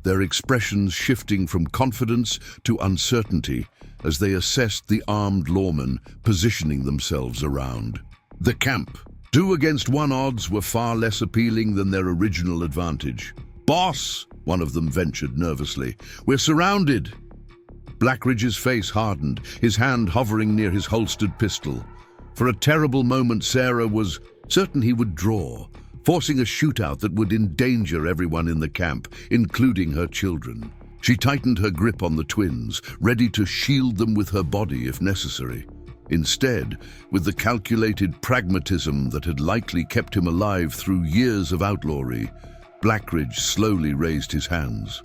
their expressions shifting from confidence to uncertainty as they assessed the armed lawmen positioning themselves around. The camp, 2 against 1 odds, were far less appealing than their original advantage. "Boss," one of them ventured nervously, "we're surrounded." Blackridge's face hardened, his hand hovering near his holstered pistol. For a terrible moment, Sarah was certain he would draw, forcing a shootout that would endanger everyone in the camp, including her children. She tightened her grip on the twins, ready to shield them with her body if necessary. Instead, with the calculated pragmatism that had likely kept him alive through years of outlawry, Blackridge slowly raised his hands.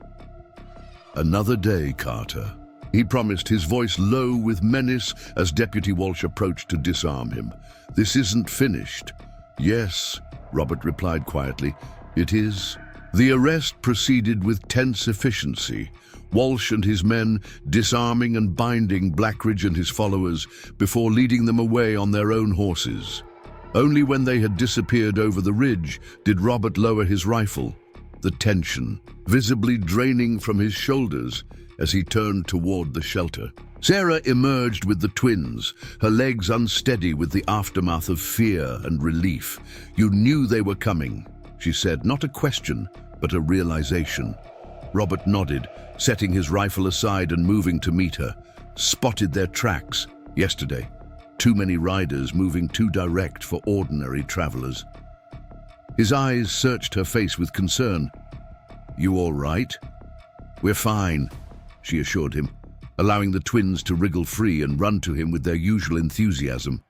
"Another day, Carter," he promised, his voice low with menace as Deputy Walsh approached to disarm him. "This isn't finished." "Yes," Robert replied quietly, "it is." The arrest proceeded with tense efficiency, Walsh and his men disarming and binding Blackridge and his followers before leading them away on their own horses. Only when they had disappeared over the ridge did Robert lower his rifle, the tension visibly draining from his shoulders as he turned toward the shelter. Sarah emerged with the twins, her legs unsteady with the aftermath of fear and relief. "You knew they were coming," she said, not a question, but a realization. Robert nodded, setting his rifle aside and moving to meet her. "Spotted their tracks yesterday. Too many riders moving too direct for ordinary travelers." His eyes searched her face with concern. "You all right?" "We're fine," she assured him, allowing the twins to wriggle free and run to him with their usual enthusiasm.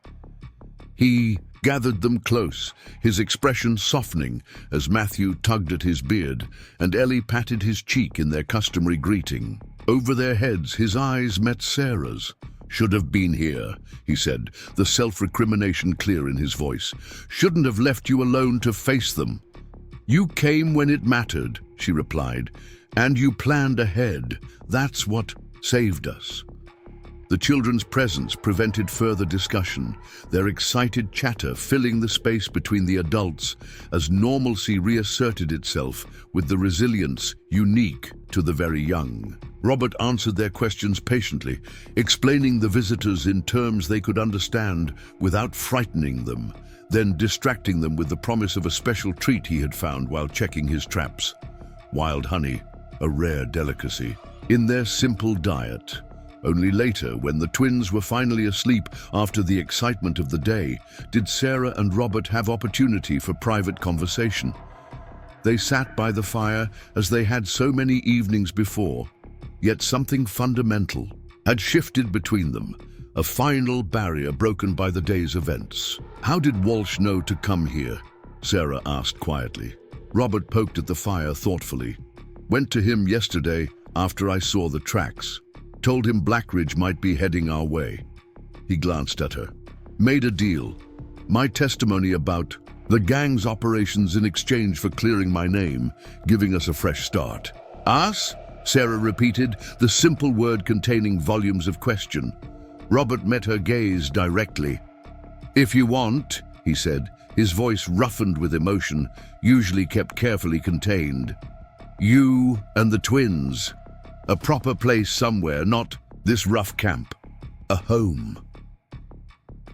He gathered them close, his expression softening as Matthew tugged at his beard and Ellie patted his cheek in their customary greeting. Over their heads, his eyes met Sarah's. "Should have been here," he said, the self-recrimination clear in his voice. "Shouldn't have left you alone to face them." "You came when it mattered," she replied, "and you planned ahead. That's what saved us." The children's presence prevented further discussion, their excited chatter filling the space between the adults as normalcy reasserted itself with the resilience unique to the very young. Robert answered their questions patiently, explaining the visitors in terms they could understand without frightening them, then distracting them with the promise of a special treat he had found while checking his traps. Wild honey, a rare delicacy, in their simple diet. Only later, when the twins were finally asleep after the excitement of the day, did Sarah and Robert have opportunity for private conversation. They sat by the fire as they had so many evenings before, yet something fundamental had shifted between them, a final barrier broken by the day's events. "How did Walsh know to come here?" Sarah asked quietly. Robert poked at the fire thoughtfully. "Went to him yesterday after I saw the tracks." Told him Blackridge might be heading our way. He glanced at her. Made a deal. My testimony about the gang's operations in exchange for clearing my name, giving us a fresh start. Us? Sarah repeated, the simple word containing volumes of question. Robert met her gaze directly. If you want, he said, his voice roughened with emotion, usually kept carefully contained. You and the twins. A proper place somewhere, not this rough camp. A home.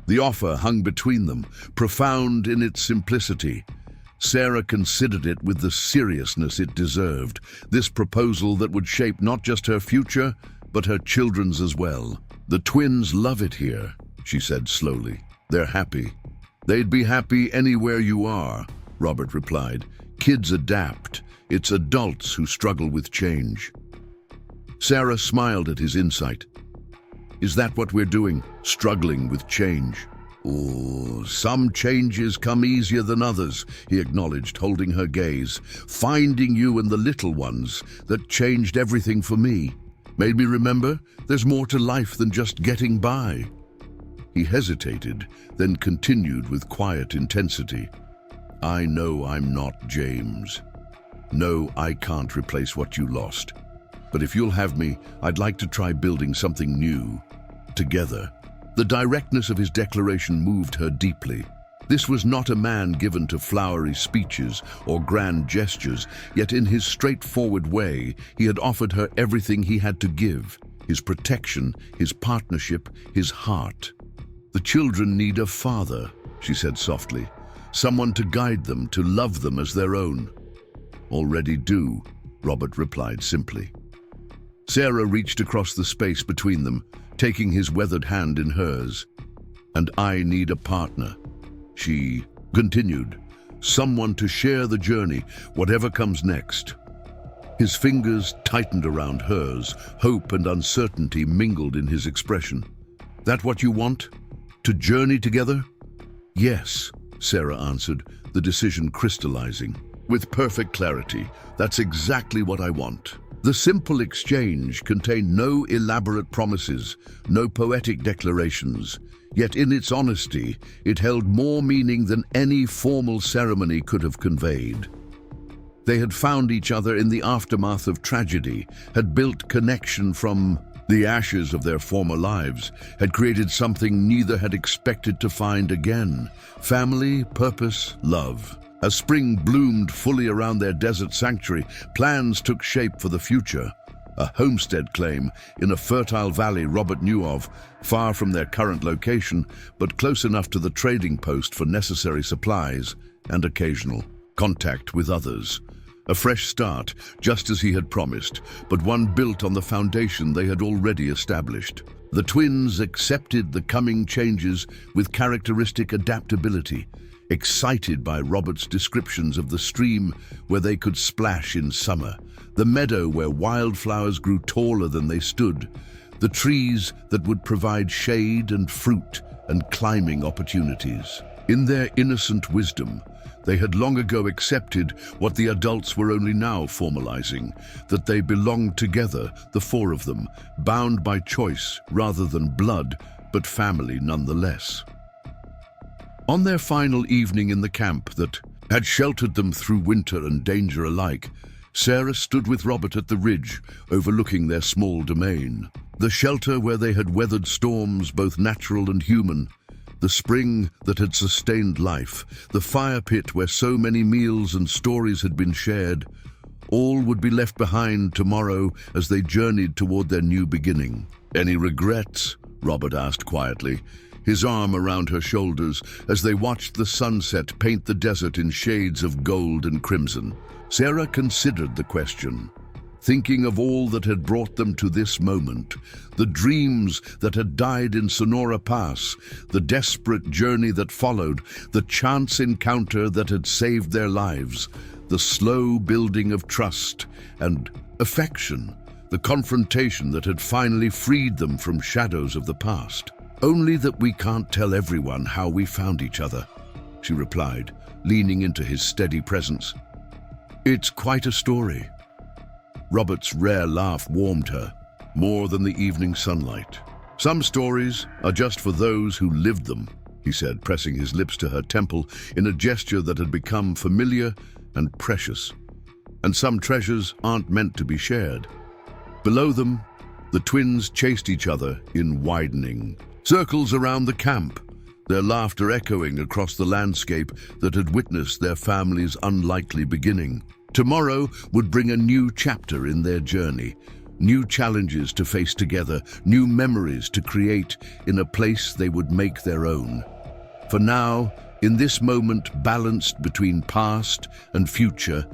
The offer hung between them, profound in its simplicity. Sarah considered it with the seriousness it deserved, this proposal that would shape not just her future, but her children's as well. The twins love it here, she said slowly. They're happy. They'd be happy anywhere you are, Robert replied. Kids adapt. It's adults who struggle with change. Sarah smiled at his insight. Is that what we're doing? Struggling with change? Oh, some changes come easier than others, he acknowledged, holding her gaze. Finding you and the little ones, that changed everything for me. Made me remember there's more to life than just getting by. He hesitated, then continued with quiet intensity. I know I'm not James. No, I can't replace what you lost. But if you'll have me, I'd like to try building something new. Together. The directness of his declaration moved her deeply. This was not a man given to flowery speeches or grand gestures, yet in his straightforward way, he had offered her everything he had to give. His protection, his partnership, his heart. The children need a father, she said softly. Someone to guide them, to love them as their own. Already do, Robert replied simply. Sarah reached across the space between them, taking his weathered hand in hers. And I need a partner, she continued. Someone to share the journey, whatever comes next. His fingers tightened around hers, hope and uncertainty mingled in his expression. That what you want? To journey together? Yes, Sarah answered, the decision crystallizing. With perfect clarity, that's exactly what I want. The simple exchange contained no elaborate promises, no poetic declarations, yet in its honesty, it held more meaning than any formal ceremony could have conveyed. They had found each other in the aftermath of tragedy, had built connection from the ashes of their former lives, had created something neither had expected to find again. Family, purpose, love. As spring bloomed fully around their desert sanctuary, plans took shape for the future. A homestead claim in a fertile valley Robert knew of, far from their current location, but close enough to the trading post for necessary supplies and occasional contact with others. A fresh start, just as he had promised, but one built on the foundation they had already established. The twins accepted the coming changes with characteristic adaptability, excited by Robert's descriptions of the stream where they could splash in summer, the meadow where wildflowers grew taller than they stood, the trees that would provide shade and fruit and climbing opportunities. In their innocent wisdom, they had long ago accepted what the adults were only now formalizing, that they belonged together, the four of them, bound by choice rather than blood, but family nonetheless. On their final evening in the camp that had sheltered them through winter and danger alike, Sarah stood with Robert at the ridge, overlooking their small domain. The shelter where they had weathered storms, both natural and human, the spring that had sustained life, the fire pit where so many meals and stories had been shared, all would be left behind tomorrow as they journeyed toward their new beginning. Any regrets? Robert asked quietly, his arm around her shoulders as they watched the sunset paint the desert in shades of gold and crimson. Sarah considered the question, thinking of all that had brought them to this moment, the dreams that had died in Sonora Pass, the desperate journey that followed, the chance encounter that had saved their lives, the slow building of trust and affection, the confrontation that had finally freed them from shadows of the past. Only that we can't tell everyone how we found each other, she replied, leaning into his steady presence. It's quite a story. Robert's rare laugh warmed her. more than the evening sunlight. Some stories are just for those who lived them, he said, pressing his lips to her temple in a gesture that had become familiar and precious. And some treasures aren't meant to be shared. Below them, the twins chased each other in widening circles around the camp, their laughter echoing across the landscape that had witnessed their family's unlikely beginning. Tomorrow would bring a new chapter in their journey, new challenges to face together, new memories to create in a place they would make their own. For now, in this moment balanced between past and future,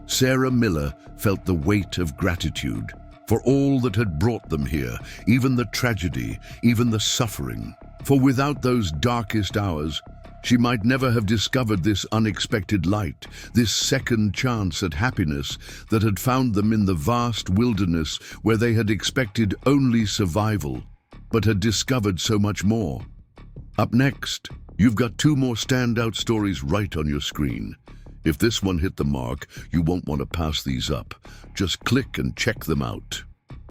Sarah Miller felt the weight of gratitude for all that had brought them here, even the tragedy, even the suffering. For without those darkest hours, she might never have discovered this unexpected light, this second chance at happiness that had found them in the vast wilderness where they had expected only survival, but had discovered so much more. Up next, you've got 2 more standout stories right on your screen. If this one hit the mark, you won't want to pass these up. Just click and check them out.